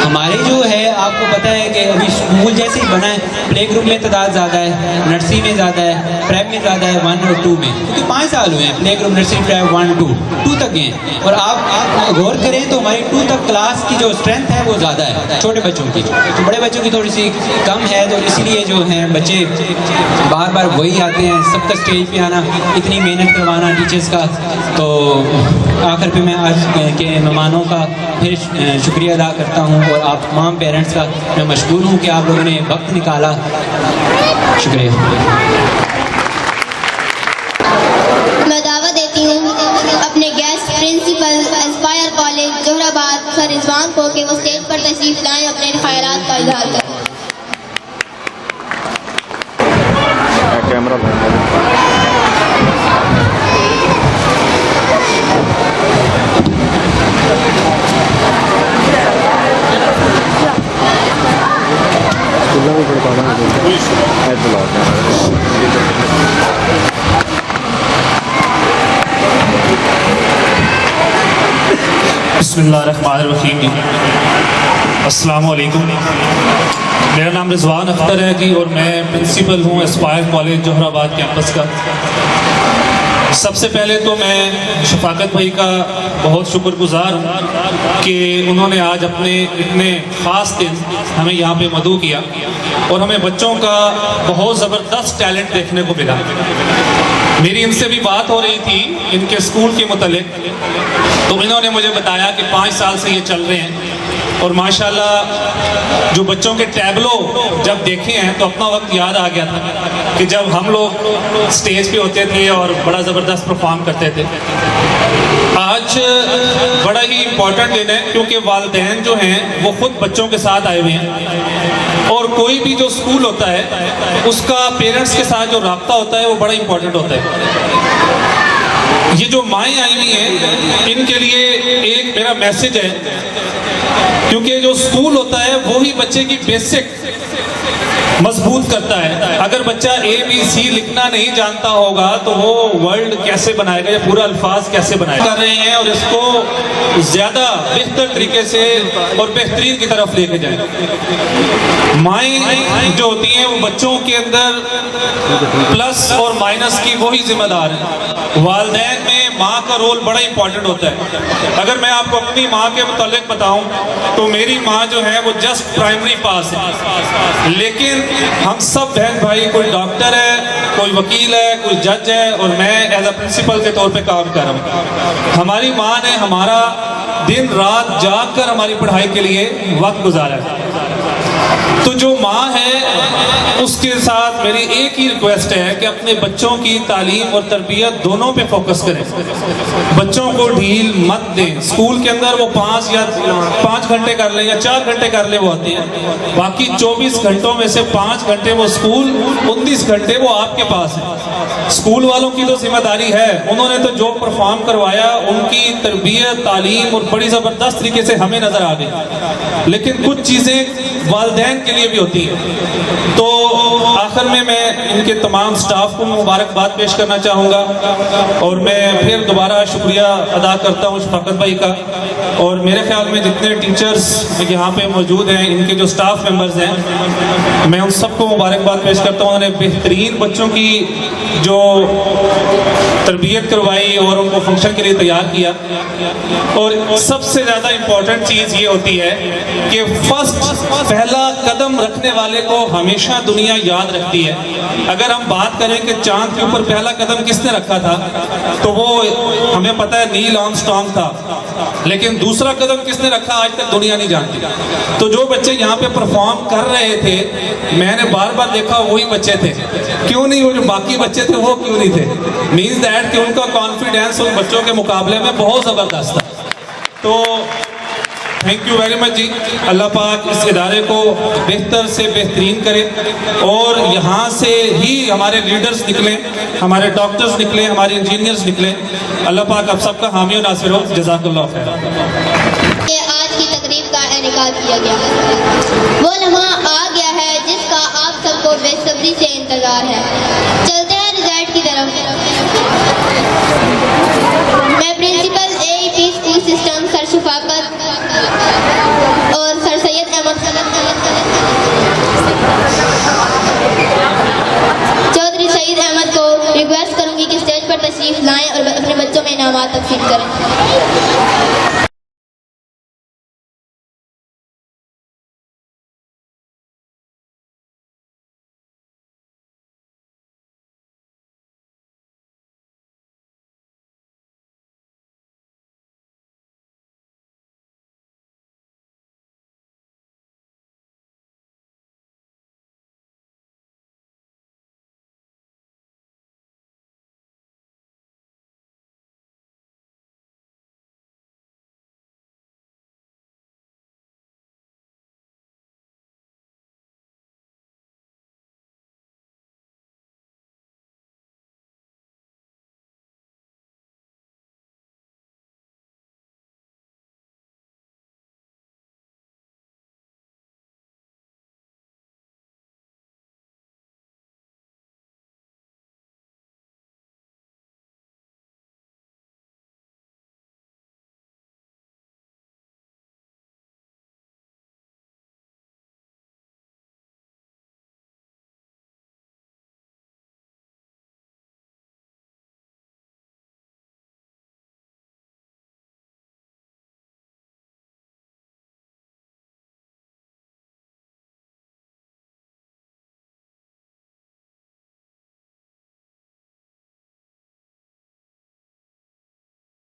हमारे जो है आपको पता है कि अभी स्कूल जैसे ही बना है, प्ले ग्रुप में तादाद ज़्यादा है, नर्सरी में ज़्यादा है, प्रेप में ज़्यादा है 1 और 2 में, क्योंकि 5 साल हुए हैं। प्ले ग्रुप, नर्सरी, प्रेप 1 2 तक गए हैं। और आप गौर करें तो हमारी 2 तक क्लास की जो स्ट्रेंथ है वो ज़्यादा है छोटे बच्चों की, तो बड़े बच्चों की थोड़ी सी कम है। तो इसलिए जो है बच्चे बार बार वही आते हैं, सबका स्टेज पे आना, इतनी मेहनत करवाना टीचर्स का। तो आखिर पे मैं आज के मेहमानों का फिर शुक्रिया अदा करता हूँ, और आप तमाम पेरेंट्स का मैं मशकूर हूँ कि आप लोगों ने वक्त निकाला। शुक्रिया। मैं दावा देती हूँ अपने guest principal Aspire College Jauharabad sir Rizwan को कि वो स्टेज पर तशरीफ लाएं, अपने ख्यालात का इजहार करें। कैमरा बिस्मिल्लाहिर्रहमानिर्रहीम। अस्सलामु अलैकुम। मेरा नाम रिजवान अख्तर है जी, और मैं प्रिंसिपल हूँ एस्पायर कॉलेज जोहराबाद कैंपस का। सबसे पहले तो मैं शफाकत भाई का बहुत शुक्रगुजार हूँ कि उन्होंने आज अपने इतने ख़ास दिन हमें यहाँ पे मदऊ किया, और हमें बच्चों का बहुत ज़बरदस्त टैलेंट देखने को मिला। मेरी इनसे भी बात हो रही थी इनके स्कूल के मुतालिक, तो इन्होंने मुझे बताया कि 5 साल से ये चल रहे हैं, और माशाल्लाह जो बच्चों के टैबलो जब देखे हैं तो अपना वक्त याद आ गया था कि जब हम लोग स्टेज पे होते थे और बड़ा ज़बरदस्त परफॉर्म करते थे। आज बड़ा ही इम्पोर्टेंट दिन है क्योंकि वालिदैन जो हैं वो खुद बच्चों के साथ आए हुए हैं और कोई भी जो स्कूल होता है उसका पेरेंट्स के साथ जो राब्ता होता है वो बड़ा इम्पोर्टेंट होता है। ये जो माएँ आई हुई हैं इनके लिए एक मेरा मैसेज है, क्योंकि जो स्कूल होता है वो ही बच्चे की बेसिक मजबूत करता है। अगर बच्चा ABC लिखना नहीं जानता होगा तो वो वर्ल्ड कैसे बनाएगा या पूरा अल्फाज कैसे बनाएगा। कर रहे हैं और इसको ज़्यादा बेहतर तरीके से और बेहतरीन की तरफ लेके जाए। माएँ जो होती हैं वो बच्चों के अंदर प्लस और माइनस की वही जिम्मेदार है। वालिदैन में माँ का रोल बड़ा इंपॉर्टेंट होता है। अगर मैं आपको अपनी माँ के मुतालिक बताऊं तो मेरी माँ जो है वो जस्ट प्राइमरी पास है, लेकिन हम सब बहन भाई कोई डॉक्टर है, कोई वकील है, कोई जज है और मैं एज अ प्रिंसिपल के तौर पे काम कर रहा हूँ। हमारी माँ ने हमारा दिन रात जाग कर हमारी पढ़ाई के लिए वक्त गुजारा है। तो जो माँ है उसके साथ मेरी एक ही रिक्वेस्ट है कि अपने बच्चों की तालीम और तरबियत दोनों पे फोकस करें। बच्चों को ढील मत दें। स्कूल के अंदर वो 5 घंटे कर ले या 4 घंटे कर ले वो आते हैं, बाकी 24 घंटों में से 5 घंटे वो स्कूल, 19 घंटे वो आपके पास है। स्कूल वालों की तो जिम्मेदारी है, उन्होंने तो जो परफॉर्म करवाया उनकी तरबियत तालीम और बड़ी ज़बरदस्त तरीके से हमें नज़र आ गई, लेकिन कुछ चीज़ें वालिदैन के लिए भी होती है। तो आखिर में मैं इनके तमाम स्टाफ को मुबारकबाद पेश करना चाहूँगा और मैं फिर दोबारा शुक्रिया अदा करता हूँ शफाकत भाई का, और मेरे ख्याल में जितने टीचर्स यहाँ पे मौजूद हैं, इनके जो स्टाफ मेंबर्स हैं, मैं उन सबको मुबारकबाद पेश करता हूँ। उन्होंने बेहतरीन बच्चों की जो तरबियत करवाई और उनको फंक्शन के लिए तैयार किया। और सबसे ज़्यादा इम्पोर्टेंट चीज़ ये होती है कि पहला कदम रखने वाले को हमेशा दुनिया याद रखती है। अगर हम बात करें कि चांद के ऊपर पहला कदम किसने रखा था तो वो हमें पता है नील आर्मस्ट्रांग था, लेकिन दूसरा कदम किसने रखा आज तक दुनिया नहीं जानती। तो जो बच्चे यहाँ पे परफॉर्म कर रहे थे मैंने बार बार देखा वही बच्चे थे, क्यों नहीं वो जो बाकी बच्चे थे वो क्यों नहीं थे, मीन्स दैट कि उनका कॉन्फिडेंस उन बच्चों के मुकाबले में बहुत ज़बरदस्त था। तो थैंक यू वेरी मच जी। अल्लाह पाक इस इदारे को बेहतर से बेहतरीन करे और यहाँ से ही हमारे लीडर्स निकले, हमारे डॉक्टर्स निकले, हमारे इंजीनियर्स निकले। अल्लाह पाक आप सबका हामी और नासिर हो। जज़ाकल्लाह खैर। ये आज की तकरीब का इनेकाद किया गया, वो लम्हा आ गया है जिसका आप सबको बेसब्री से इंतजार है। चलते हैं रिजल्ट की तरफ। मैं principal AEP school system sir Shafaqat और सर सैयद अहमद चौधरी सईद अहमद को रिक्वेस्ट करूंगी कि स्टेज पर तशरीफ लाएं और अपने बच्चों में इनामात तकसीम करें।